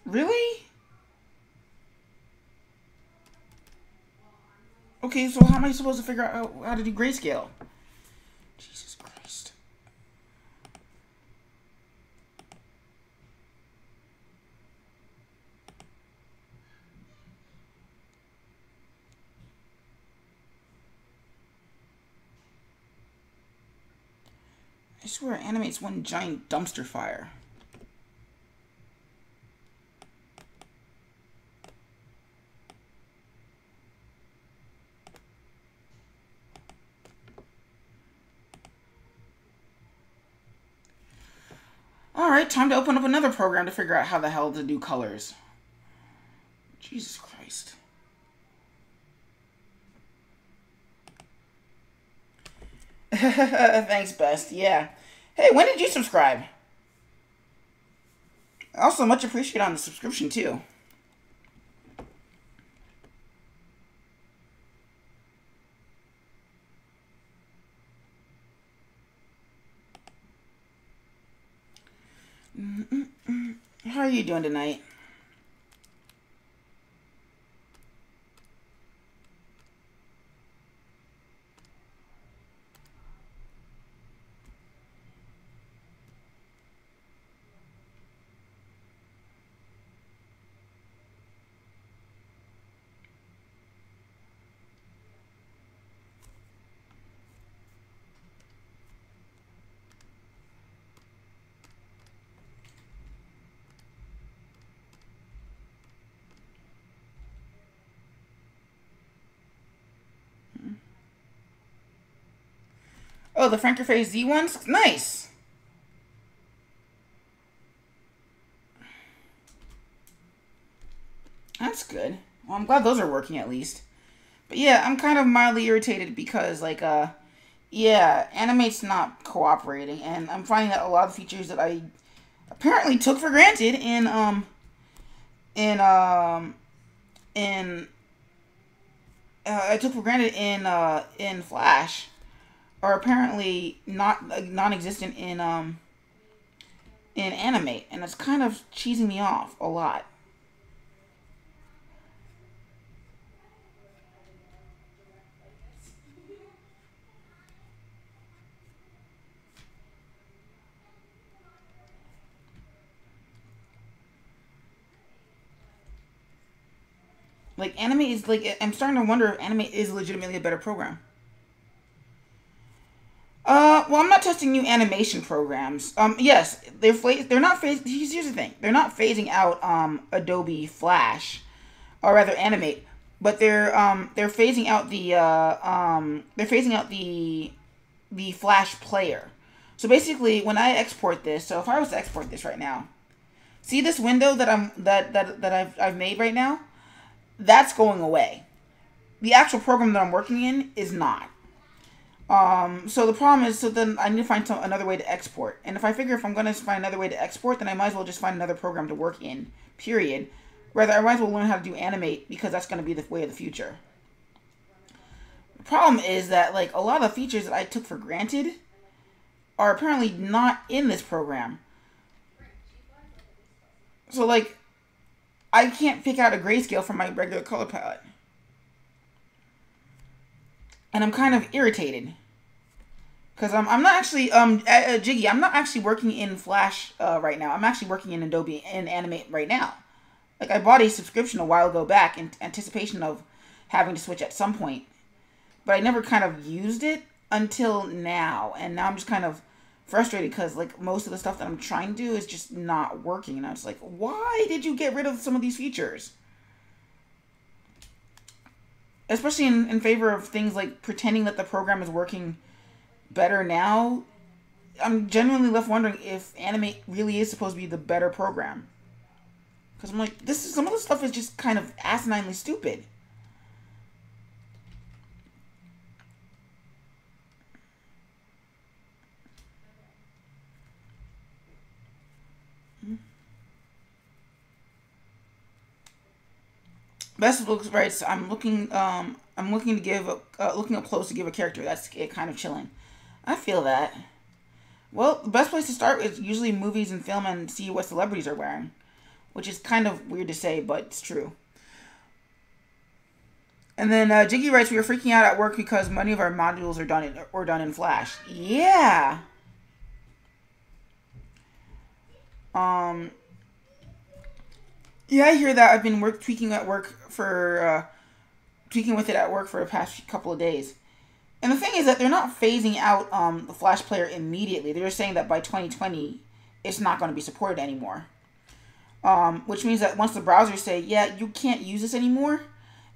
Really? Okay, so how am I supposed to figure out how to do grayscale? Jesus Christ. I swear Animate's one giant dumpster fire. Alright, time to open up another program to figure out how the hell to do colors. Jesus Christ. Thanks, Best. Yeah. Hey, when did you subscribe? Also, much appreciated on the subscription, too. How are you doing tonight? Oh, the Frankerface Z ones? Nice! That's good. Well, I'm glad those are working at least. But yeah, I'm kind of mildly irritated because, like, yeah, Animate's not cooperating, and I'm finding that a lot of features that I apparently took for granted I took for granted in Flash are apparently not non-existent in Animate, and it's kind of cheesing me off a lot. Like, Animate is, like, I'm starting to wonder if Animate is legitimately a better program. Well, I'm not testing new animation programs. Yes, they're not here's the thing. They're not phasing out, Adobe Flash, or rather Animate, but they're phasing out the Flash player. So basically, when I export this, so if I was to export this right now, see this window that I've made right now? That's going away. The actual program that I'm working in is not. So the problem is, so then I need to find another way to export. And if I figure if I'm going to find another way to export, then I might as well just find another program to work in, period. Rather, I might as well learn how to do Animate, because that's going to be the way of the future. The problem is that, like, a lot of features that I took for granted are apparently not in this program. So, like, I can't pick out a grayscale from my regular color palette. And I'm kind of irritated. Because I'm not actually, Jiggy, I'm not actually working in Flash right now. I'm actually working in Adobe and Animate right now. Like, I bought a subscription a while ago back in anticipation of having to switch at some point. But I never kind of used it until now. And now I'm just kind of frustrated because, like, most of the stuff that I'm trying to do is just not working. And I was like, why did you get rid of some of these features? Especially in favor of things like pretending that the program is working better now. I'm genuinely left wondering if Animate really is supposed to be the better program. Because I'm like, some of the stuff is just kind of asininely stupid. Best looks right. So I'm looking to give looking up close to give a character. That's kind of chilling. I feel that. Well, the best place to start is usually movies and film and see what celebrities are wearing, which is kind of weird to say, but it's true. And then Jiggy writes, we were freaking out at work because many of our modules are done in Flash. Yeah. Yeah, I hear that. I've been tweaking with it at work for the past couple of days. And the thing is that they're not phasing out the Flash player immediately. They're just saying that by 2020, it's not going to be supported anymore. Which means that once the browsers say, yeah, you can't use this anymore,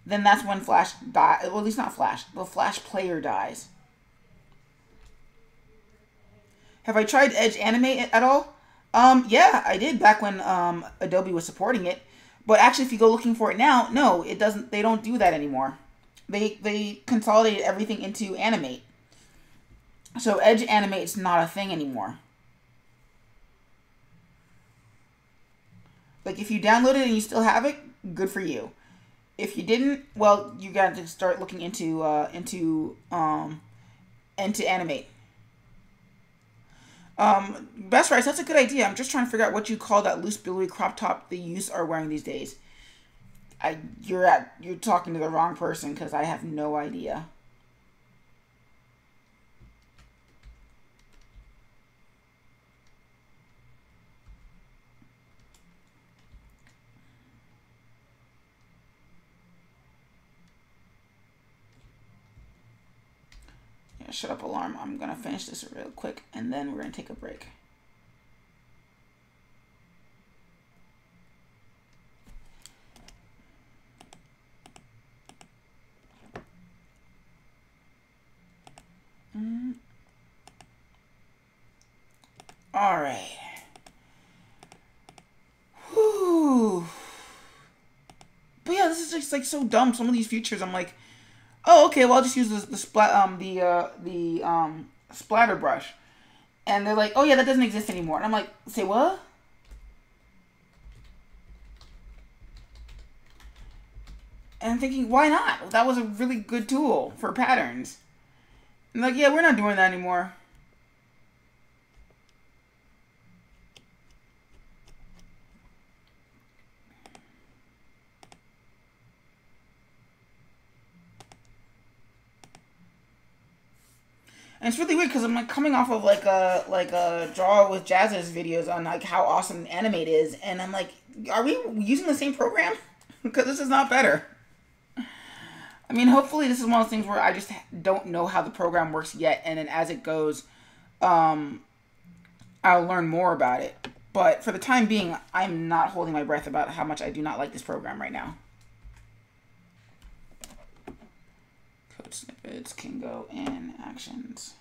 then that's when Flash dies. Well, at least not Flash. The Flash player dies. Have I tried Edge Animate at all? Yeah, I did back when Adobe was supporting it. But actually, if you go looking for it now, no, it doesn't. They don't do that anymore. They consolidated everything into Animate. So Edge Animate is not a thing anymore. Like if you download it and you still have it, good for you. If you didn't, well, you got to start looking into Animate. Best Rights, that's a good idea. I'm just trying to figure out what you call that loose billowy crop top the youths are wearing these days. You're talking to the wrong person because I have no idea. Yeah, shut up, alarm. I'm gonna finish this real quick and then we're gonna take a break. All right. Whew. But yeah, this is just like so dumb. Some of these features, I'm like, oh, okay. Well, I'll just use the splatter brush, and they're like, oh yeah, that doesn't exist anymore. And I'm like, say what? And I'm thinking, why not? That was a really good tool for patterns. And like, yeah, we're not doing that anymore. And it's really weird because I'm like coming off of like a Draw with Jazz's videos on like how awesome Animate is, and I'm like, are we using the same program? Because this is not better. I mean, hopefully this is one of those things where I just don't know how the program works yet, and then as it goes, I'll learn more about it. But for the time being, I'm not holding my breath about how much I do not like this program right now. Code snippets can go in actions.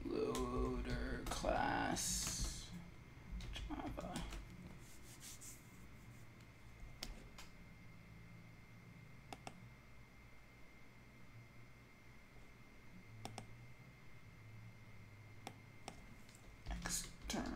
Loader class Java. External.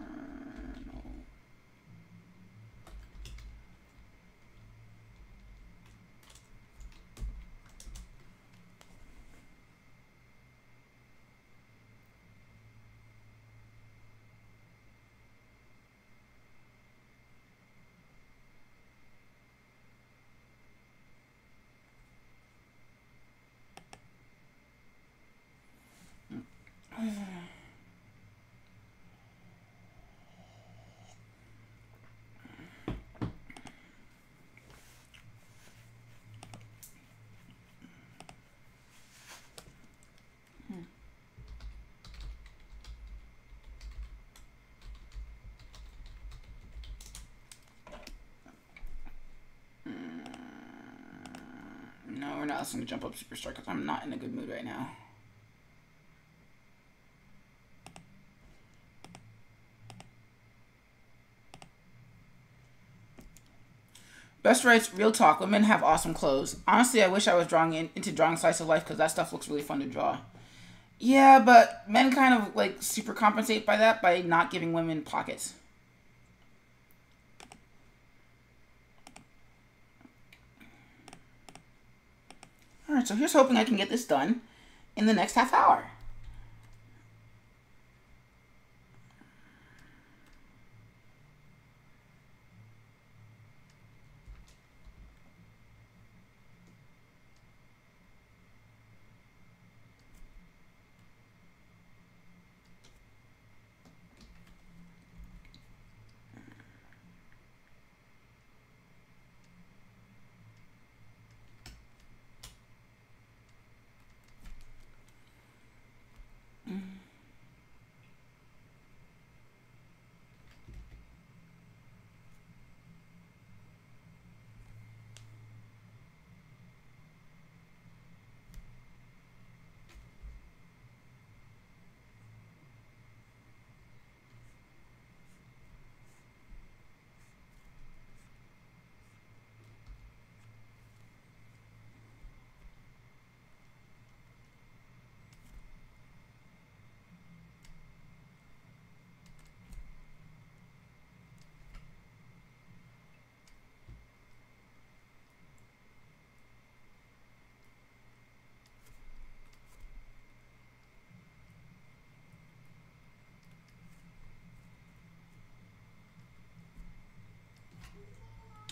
No, we're not listening to Jump Up Superstar because I'm not in a good mood right now. Best Rights, real talk. Women have awesome clothes. Honestly, I wish I was into drawing Slice of Life because that stuff looks really fun to draw. Yeah, but men kind of like super compensate by that by not giving women pockets. Alright, so here's hoping I can get this done in the next half hour.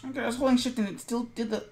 Okay, I was holding shift and it still did the...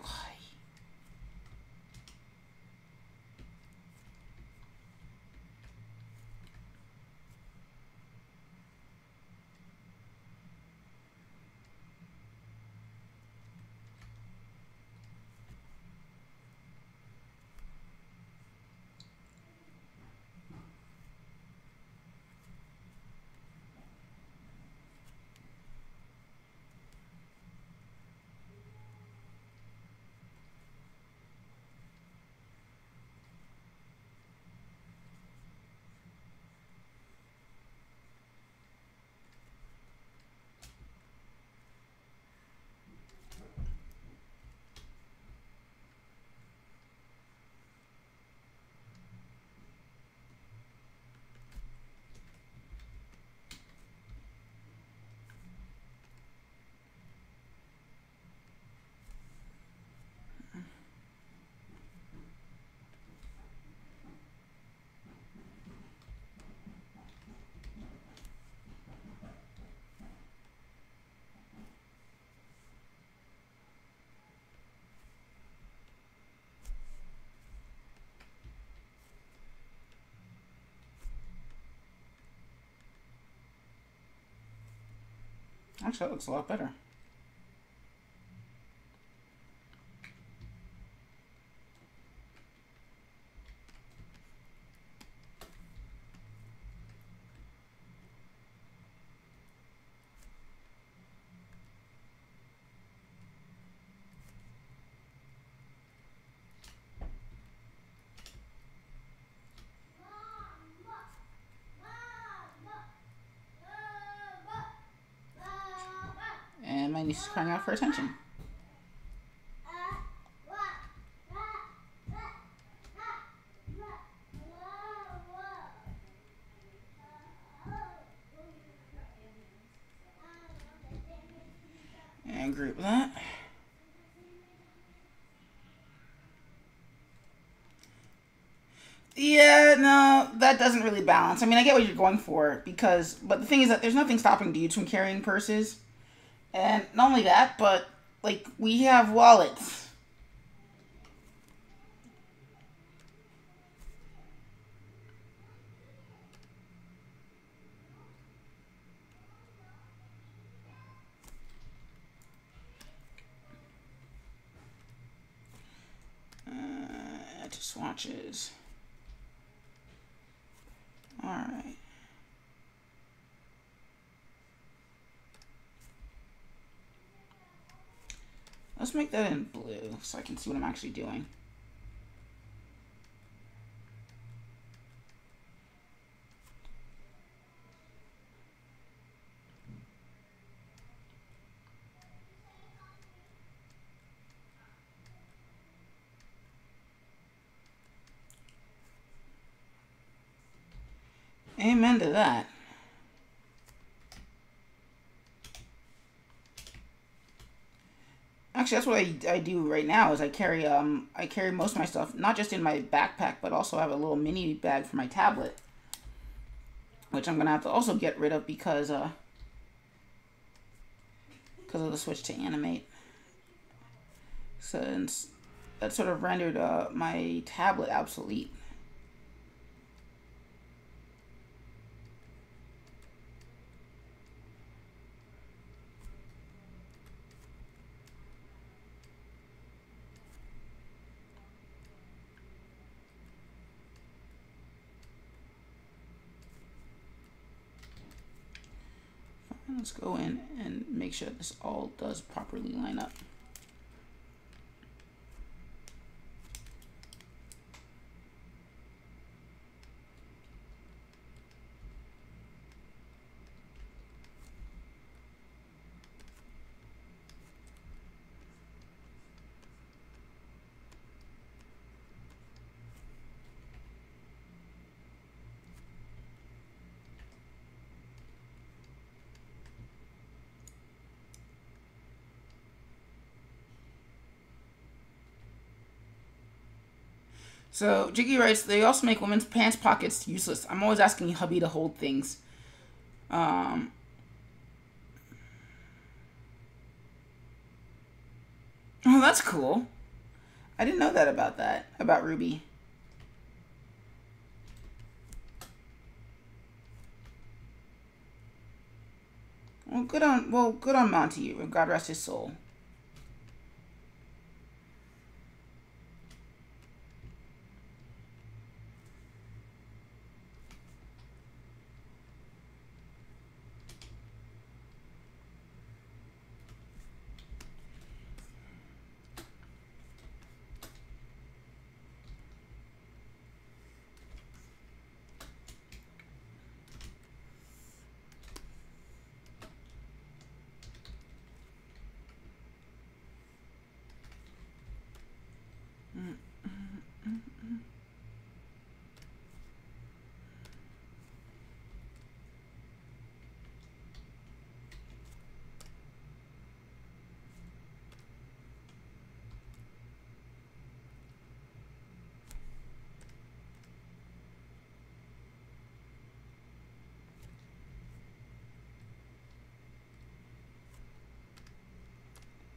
Actually, that looks a lot better. And my niece is crying out for attention. And group that. Yeah, no, that doesn't really balance. I mean, I get what you're going for but the thing is that there's nothing stopping dudes from carrying purses. And not only that, but like we have wallets. To swatches. Alright. Let's make that in blue so I can see what I'm actually doing. Amen to that. Actually, that's what I do right now. Is I carry most of my stuff not just in my backpack, but also have a little mini bag for my tablet, which I'm gonna have to also get rid of because of the switch to Animate. Since that sort of rendered my tablet obsolete. Let's go in and make sure this all does properly line up. So Jiggy writes, they also make women's pants pockets useless. I'm always asking hubby to hold things. Oh, that's cool. I didn't know that about Ruby. Well, good on Monty. God rest his soul.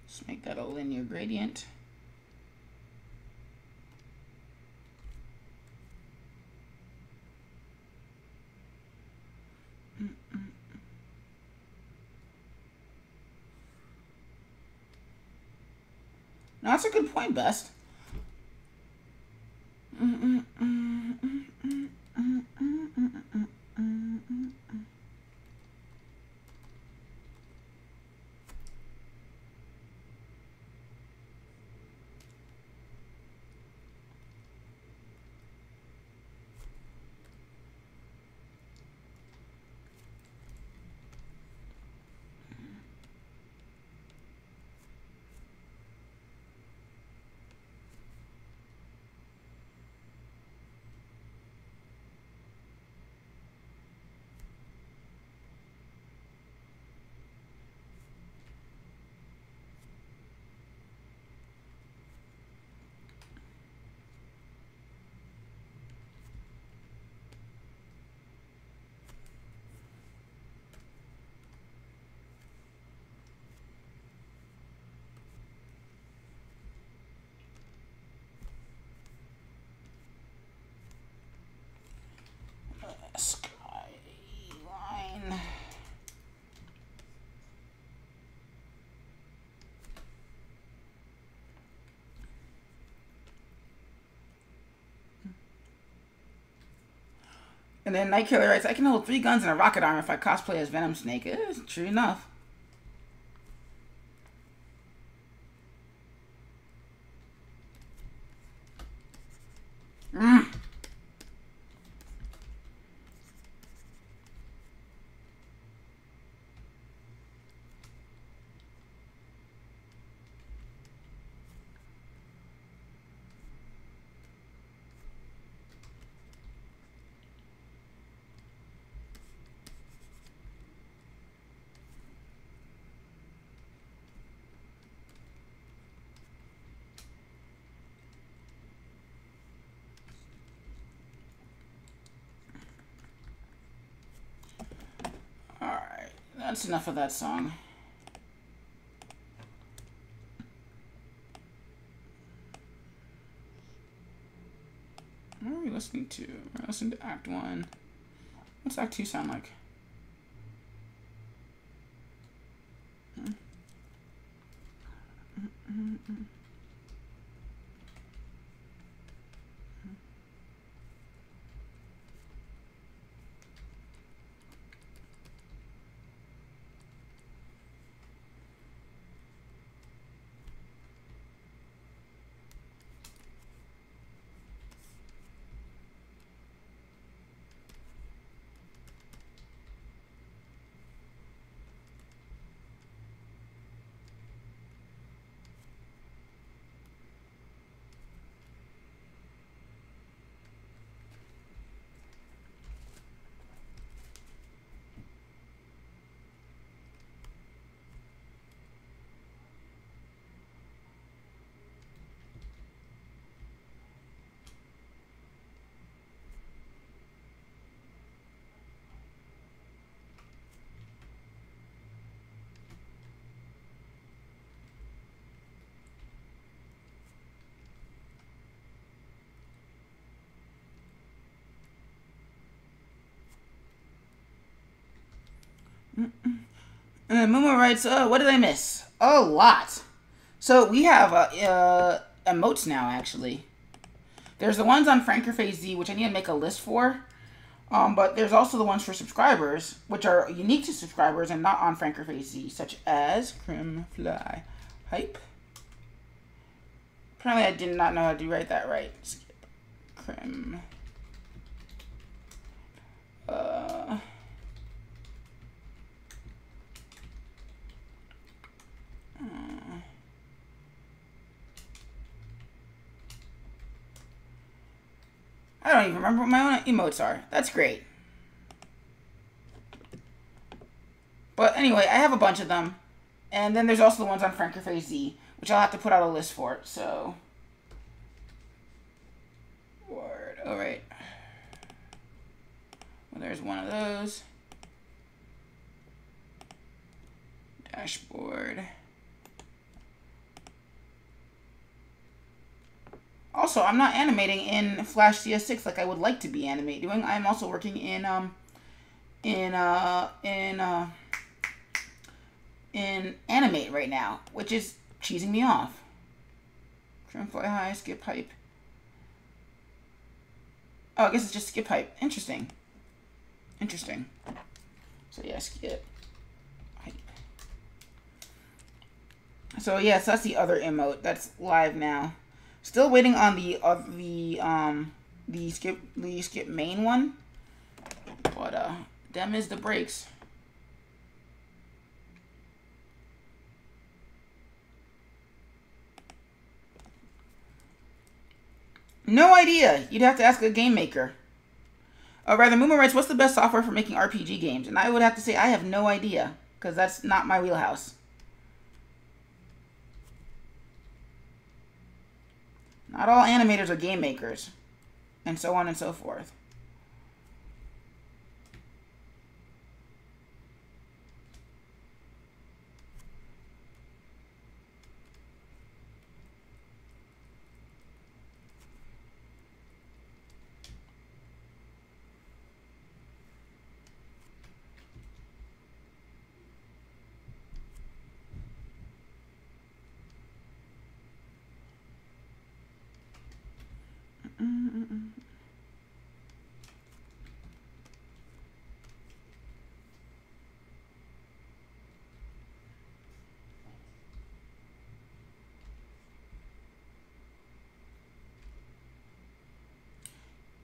Just make that a linear gradient. No, that's a good point, Best. Skyline. And then Nightkiller writes, I can hold 3 guns and a rocket arm if I cosplay as Venom Snake. True enough. That's enough of that song. What are we listening to? We're listening to Act 1. What's Act 2 sound like? Momo writes, what did I miss? A lot. So we have emotes now, actually. There's the ones on Frankerface Z, which I need to make a list for. But there's also the ones for subscribers, which are unique to subscribers and not on Frankerface Z, such as Crimfly Hype. Apparently I did not know how to write that right. Skip. Crim. I don't even remember what my own emotes are. That's great. But anyway, I have a bunch of them. And then there's also the ones on Frankerface Z, which I'll have to put out a list for. So, word. All right. Well, there's one of those. Dashboard. Also, I'm not animating in Flash CS6 like I would like to be doing. I'm also working in Animate right now, which is cheesing me off. Trim fly high, skip hype. Oh, I guess it's just skip hype. Interesting. Interesting. So yeah, skip hype. So yeah, so that's the other emote that's live now. Still waiting on the skip main one, but them is the breaks. No idea. You'd have to ask a game maker. Rather, Moomo writes, what's the best software for making RPG games? And I would have to say I have no idea, because that's not my wheelhouse. Not all animators are game makers, and so on and so forth.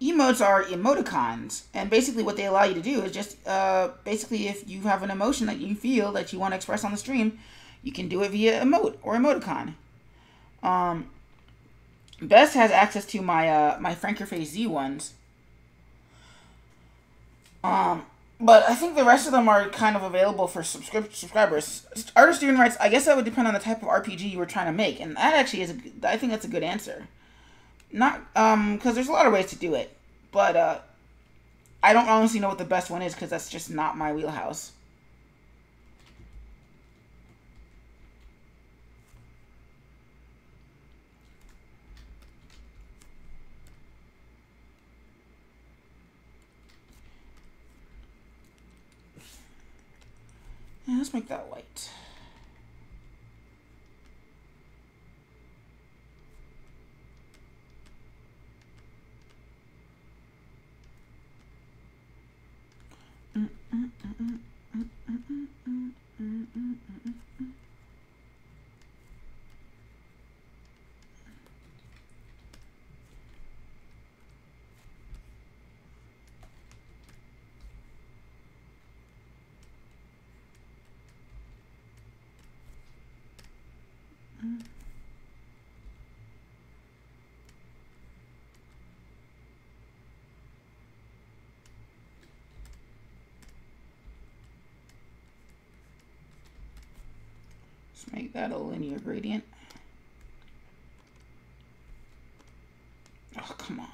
Emotes are emoticons, and basically what they allow you to do is just, basically if you have an emotion that you feel that you want to express on the stream, you can do it via emote or emoticon. Best has access to my my Frankerface Z ones. But I think the rest of them are kind of available for subscribers. Artist Steven writes, I guess that would depend on the type of RPG you were trying to make, and that actually is I think that's a good answer. Not because there's a lot of ways to do it, but I don't honestly know what the best one is because that's just not my wheelhouse. Let's make that white. Let's make that a linear gradient. Oh, come on.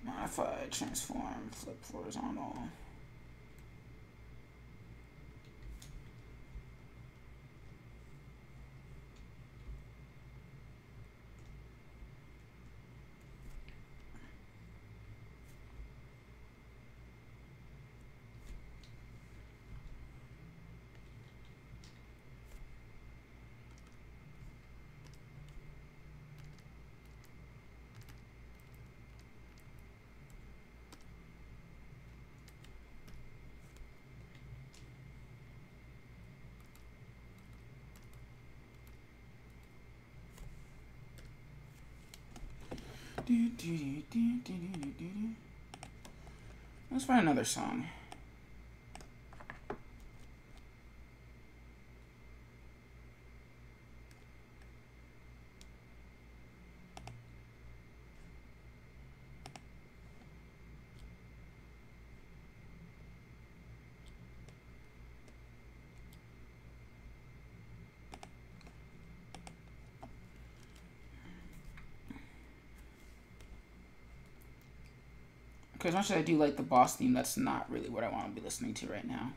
Modify, transform, flip horizontal. Let's find another song. Because as much as I do like the boss theme, that's not really what I want to be listening to right now.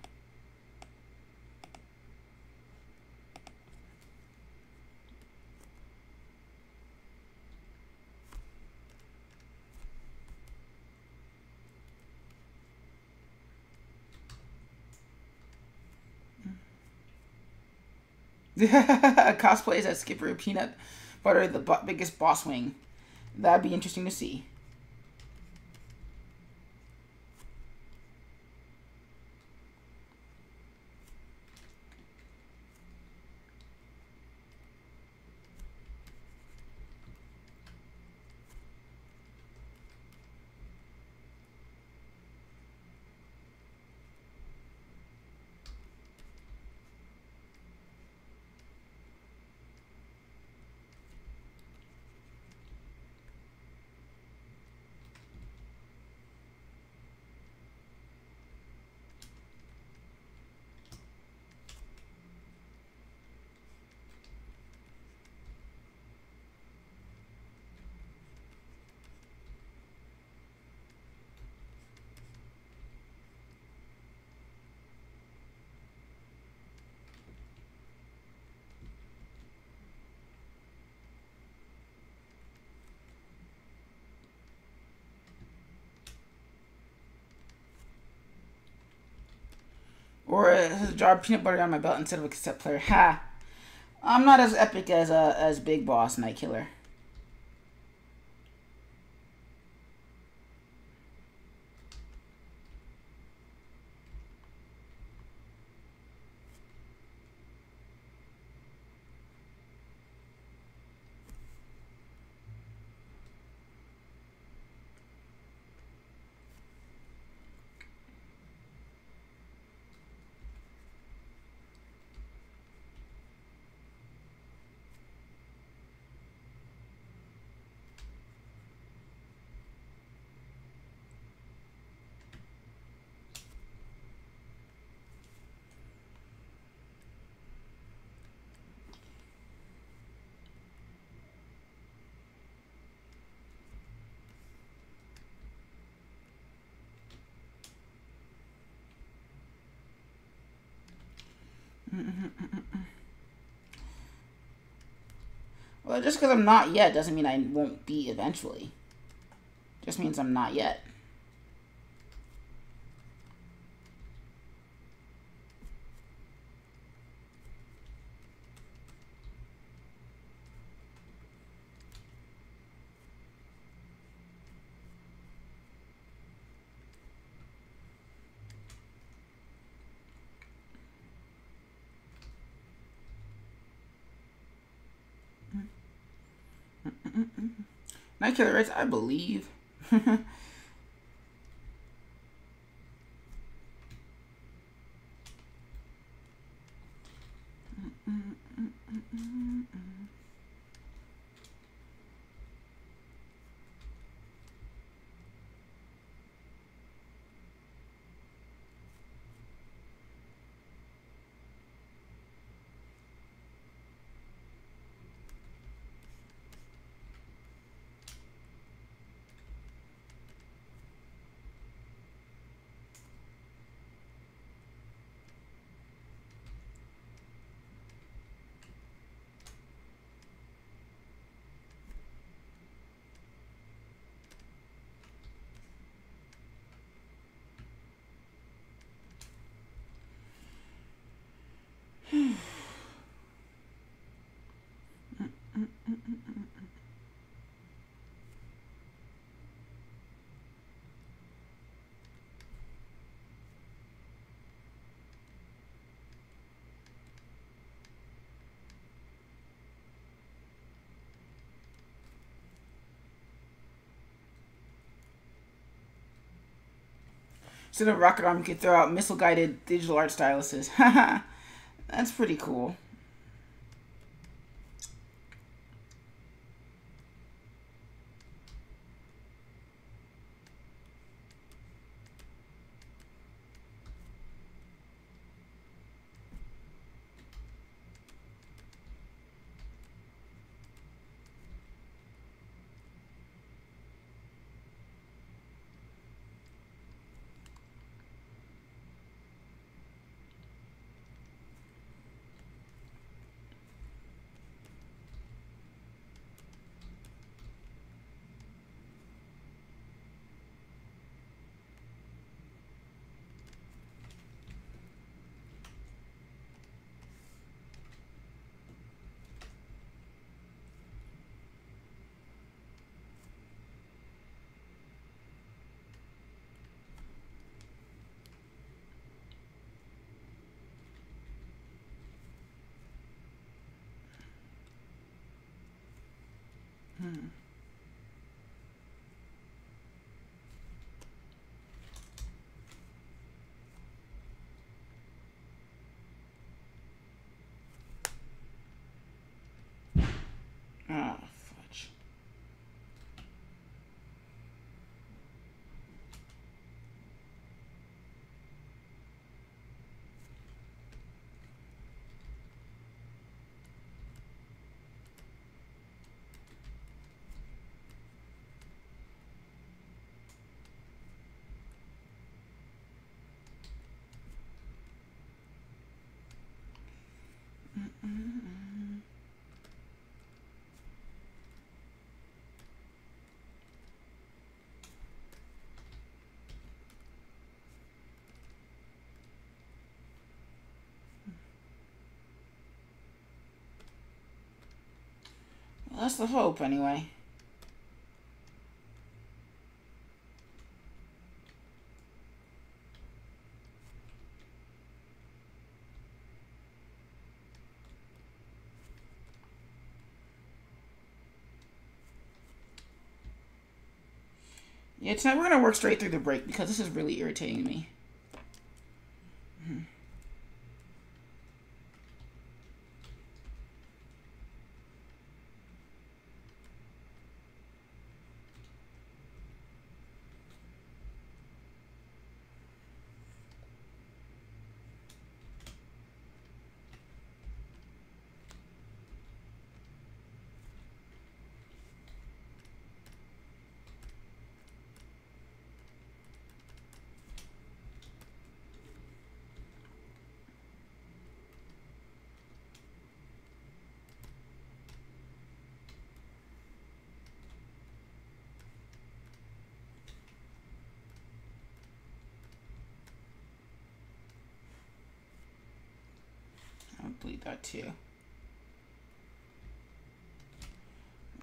Cosplays as Skipper Peanut Butter, the biggest boss wing. That'd be interesting to see. Or a jar of peanut butter on my belt instead of a cassette player. Ha! I'm not as epic as Big Boss Night Killer. Well, just because I'm not yet doesn't mean I won't be eventually. Just means I'm not yet. Night Killer Rights, I believe. Instead of rocket arm, you could throw out missile-guided digital art styluses. Haha, that's pretty cool. Oh, fudge. Well, that's the hope, anyway. Yeah, tonight we're going to work straight through the break because this is really irritating me. delete that too.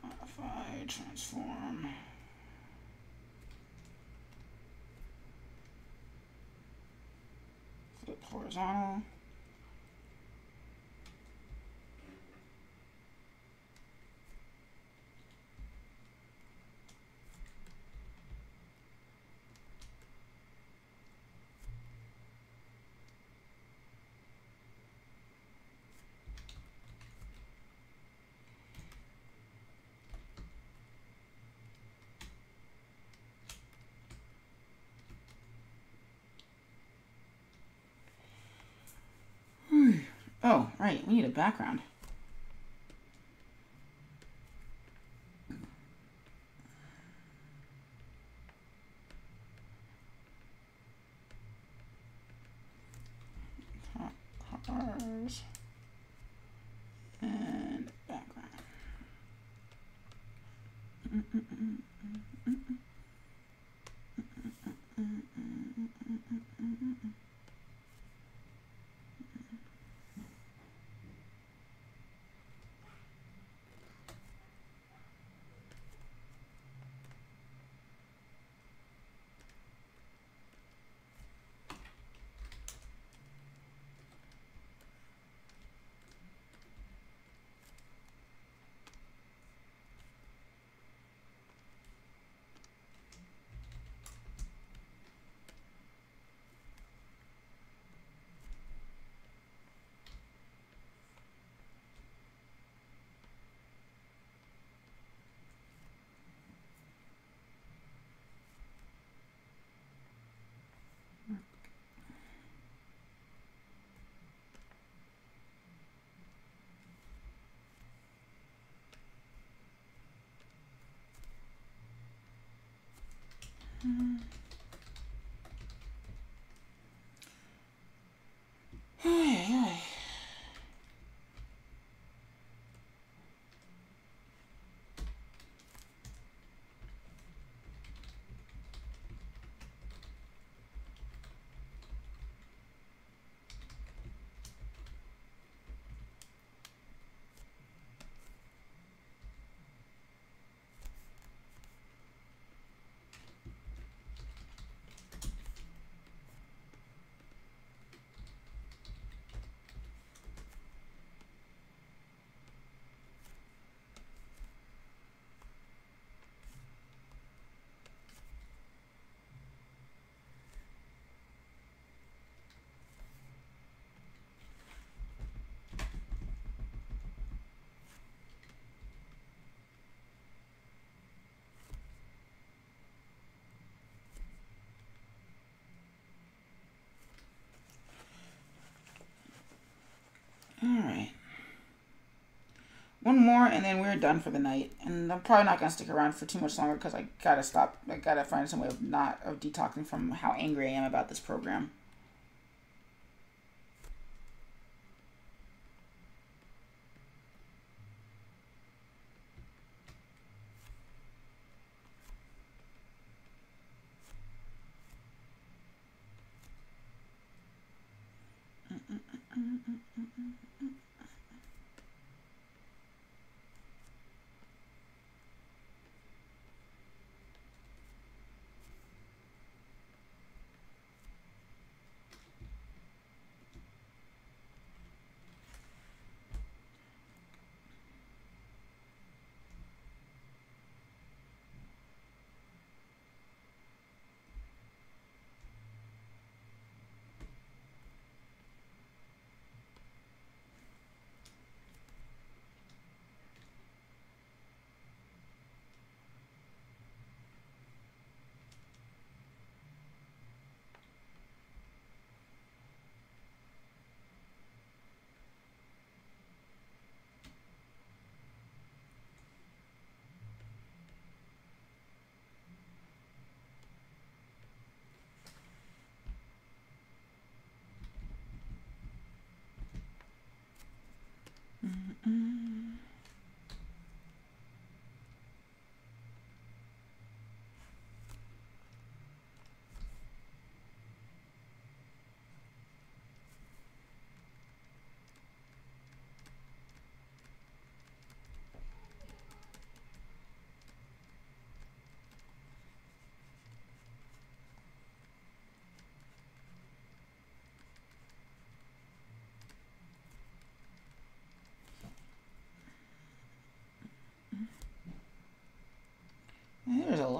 Modify, transform. Flip horizontal. Oh, right. We need a background. Cars and background. Alright. One more and then we're done for the night. And I'm probably not going to stick around for too much longer because I gotta stop. I gotta find some way of detoxing from how angry I am about this program.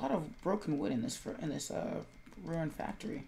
lot of broken wood in this ruined factory.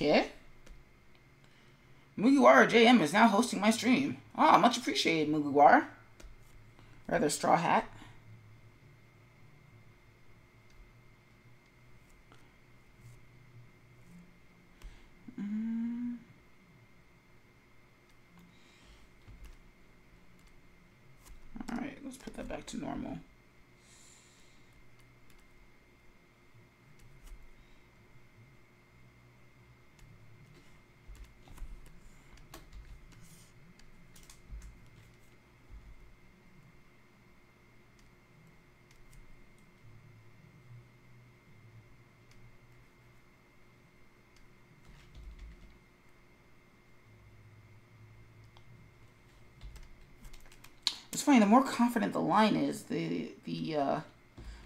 Okay. Mugiwara JM is now hosting my stream. Ah, much appreciated, Mugiwara. Rather Straw Hat. Alright, let's put that back to normal. It's funny, the more confident the line is, the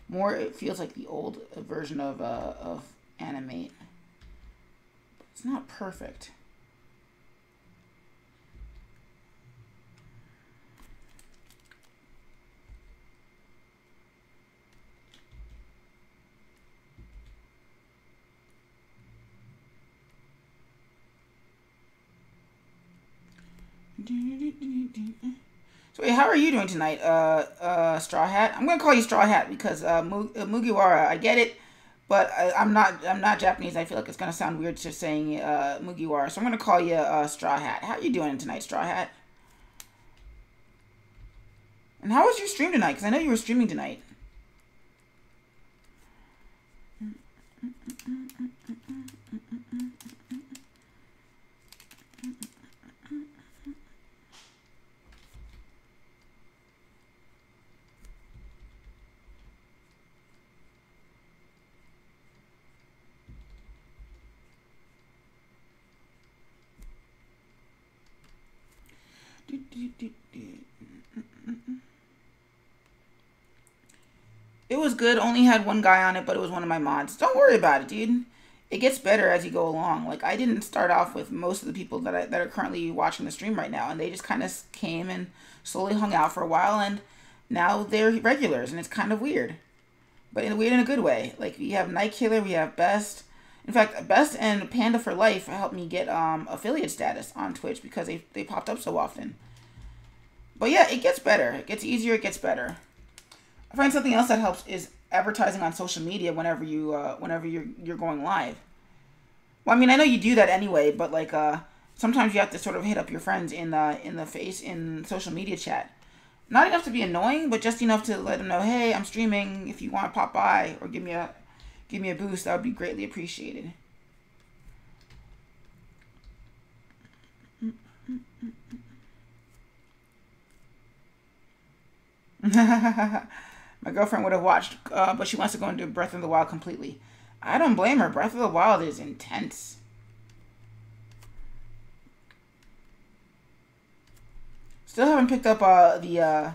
more it feels like the old version of Animate. It's not perfect. So wait, how are you doing tonight, Straw Hat? I'm gonna call you Straw Hat because Mugiwara, I get it, but I'm not Japanese. I feel like it's gonna sound weird just saying Mugiwara, so I'm gonna call you Straw Hat. How are you doing tonight, Straw Hat? And how was your stream tonight? Because I know you were streaming tonight. It was good. Only had one guy on it, but it was one of my mods. Don't worry about it, dude. It gets better as you go along. Like, I didn't start off with most of the people that are currently watching the stream right now, and they just kind of came and slowly hung out for a while, and now they're regulars, and it's kind of weird. But weird in a good way. Like, we have Night Killer, we have Best. In fact, Best and Panda for Life helped me get affiliate status on Twitch because they popped up so often. But yeah, it gets better. It gets easier, it gets better. I find something else that helps is advertising on social media whenever you're going live. Well, I mean, I know you do that anyway, but like sometimes you have to sort of hit up your friends in the face in social media chat. Not enough to be annoying, but just enough to let them know, hey, I'm streaming. If you want to pop by or give me a boost, that would be greatly appreciated. My girlfriend would have watched, but she wants to go into Breath of the Wild completely. I don't blame her. Breath of the Wild is intense. Still haven't picked up the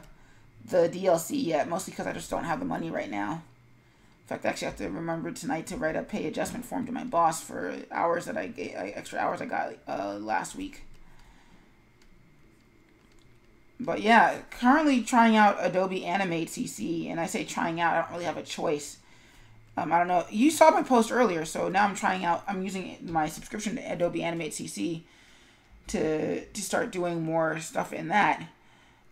DLC yet, mostly because I just don't have the money right now. In fact, I actually have to remember tonight to write a pay adjustment form to my boss for hours that extra hours I got last week. But yeah, currently trying out Adobe Animate CC, and I say trying out, I don't really have a choice. I don't know. You saw my post earlier, so now I'm trying out. I'm using my subscription to Adobe Animate CC to start doing more stuff in that,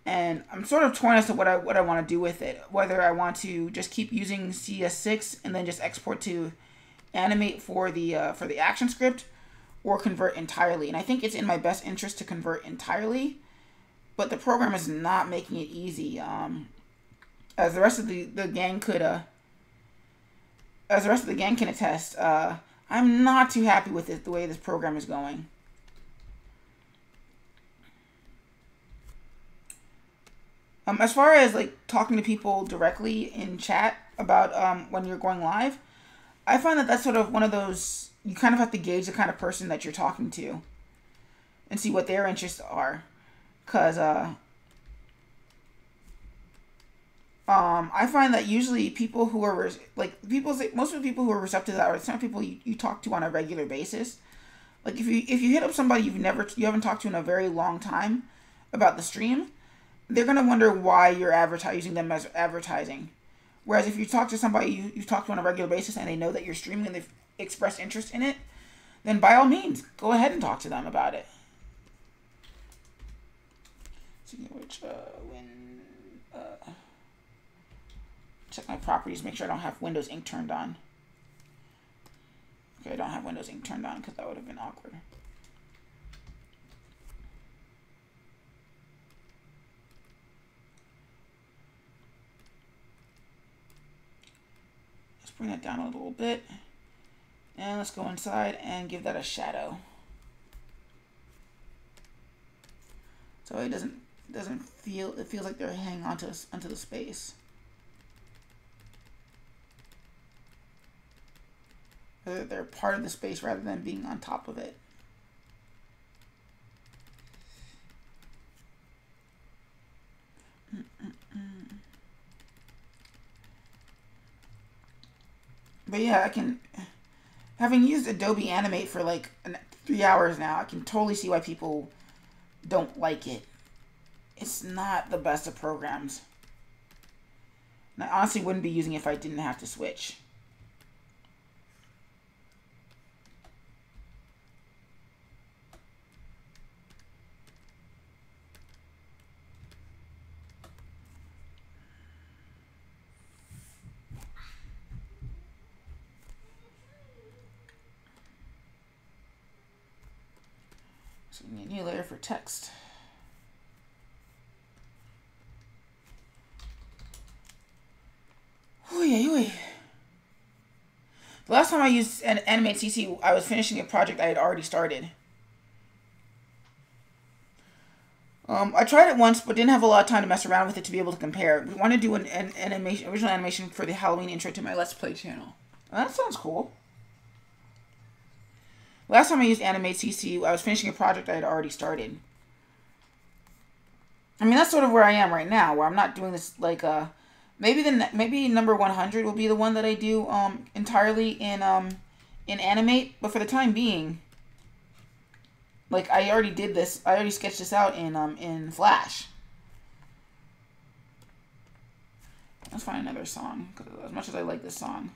and I'm sort of torn as to what I want to do with it. Whether I want to just keep using CS6 and then just export to Animate for the action script, or convert entirely. And I think it's in my best interest to convert entirely. But the program is not making it easy. As the rest of the gang can attest, I'm not too happy with it, the way this program is going. As far as like talking to people directly in chat about when you're going live, I find that that's sort of one of those, you kind of have to gauge the kind of person that you're talking to and see what their interests are. Because I find that usually people who are most of the people who are receptive to that are some people you talk to on a regular basis. Like if you hit up somebody you haven't talked to in a very long time about the stream, they're gonna wonder why you're using them as advertising. Whereas if you talk to somebody you talk to on a regular basis and they know that you're streaming and they've expressed interest in it, then by all means go ahead and talk to them about it. Check my properties, make sure I don't have Windows Ink turned on. Okay, I don't have Windows Ink turned on because that would have been awkward. Let's bring that down a little bit. And let's go inside and give that a shadow. So it it feels like they're hanging onto the space. They're part of the space rather than being on top of it. But yeah, having used Adobe Animate for like 3 hours now, I can totally see why people don't like it. It's not the best of programs. And I honestly wouldn't be using it if I didn't have to switch. So we need a new layer for text. The last time I used an Animate CC, I was finishing a project I had already started. I tried it once, but didn't have a lot of time to mess around with it to be able to compare. We want to do an original animation for the Halloween intro to my Let's Play channel. That sounds cool. Last time I used Animate CC, I was finishing a project I had already started. I mean, that's sort of where I am right now, where I'm not doing this like Maybe number 100 will be the one that I do entirely in Animate, but for the time being, like I already did this. I already sketched this out in Flash. Let's find another song, 'cause as much as I like this song.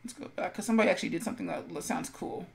Let's go back, because somebody actually did something that sounds cool.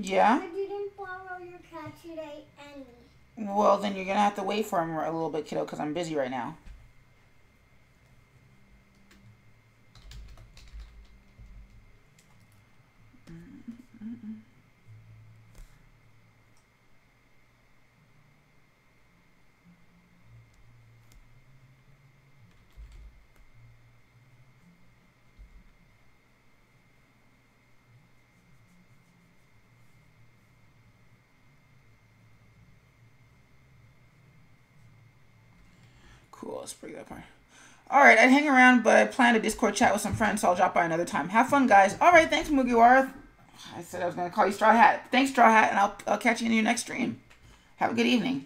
Yeah? I didn't borrow your cat today any. Well, then you're going to have to wait for him a little bit, kiddo, because I'm busy right now. Cool, let's bring that part. Alright, I'd hang around, but I planned a Discord chat with some friends, so I'll drop by another time. Have fun, guys. Alright, thanks, Mugiwara. I said I was going to call you Straw Hat. Thanks, Straw Hat, and I'll catch you in your next stream. Have a good evening.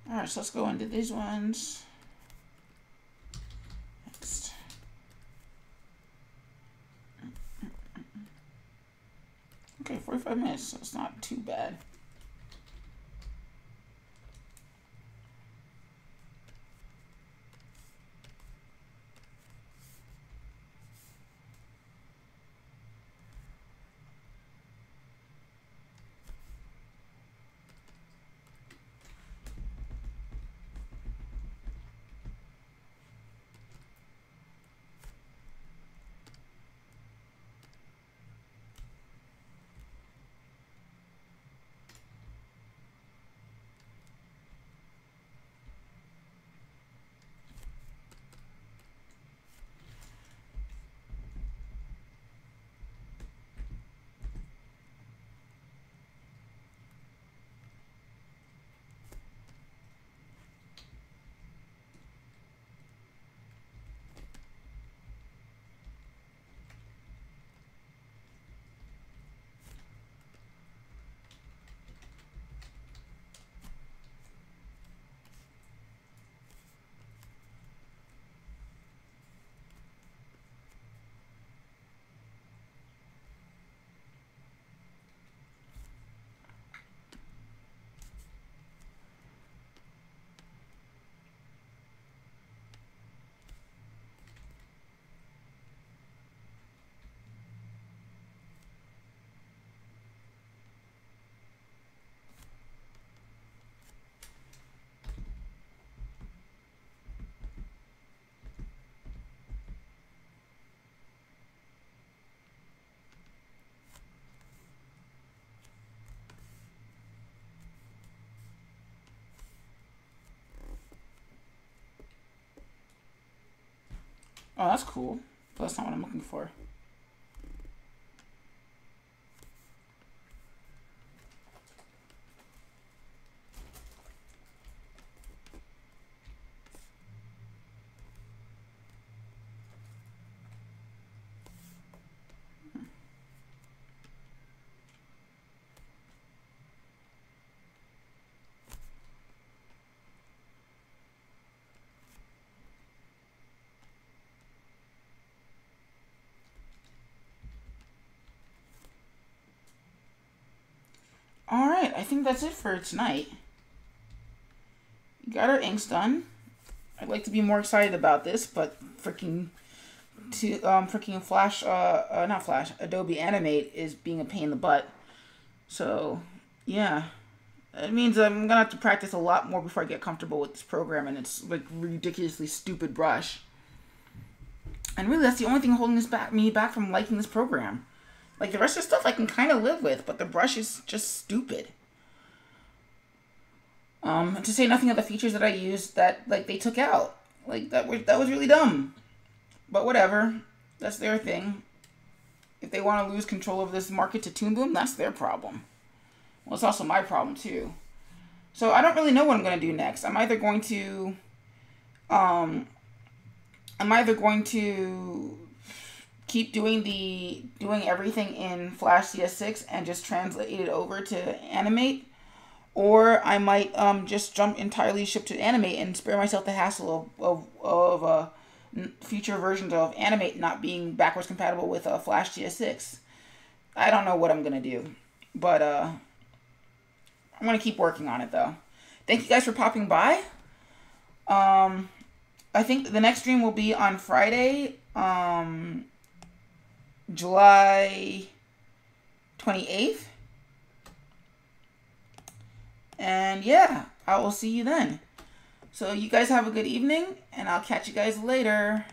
Alright, so let's go into these ones. Next. Okay, 45 minutes, so it's not too bad. Oh, that's cool. But that's not what I'm looking for. Alright, I think that's it for tonight. Got our inks done. I'd like to be more excited about this, but freaking Flash, not Flash, Adobe Animate is being a pain in the butt. So, yeah. It means I'm gonna have to practice a lot more before I get comfortable with this program, and it's like ridiculously stupid brush. And really, that's the only thing holding me back from liking this program. Like, the rest of the stuff I can kind of live with, but the brush is just stupid. To say nothing of the features that I used that, like, they took out. Like, that was really dumb. But whatever. That's their thing. If they want to lose control of this market to Toon Boom, that's their problem. Well, it's also my problem, too. So, I don't really know what I'm going to do next. I'm either going to keep doing everything in Flash CS6 and just translate it over to Animate, or I might just jump entirely ship to Animate and spare myself the hassle of future versions of Animate not being backwards compatible with Flash CS6. I don't know what I'm gonna do, but I'm gonna keep working on it though. Thank you guys for popping by. I think the next stream will be on Friday, July 28th. And yeah, I will see you then. So you guys have a good evening, and I'll catch you guys later.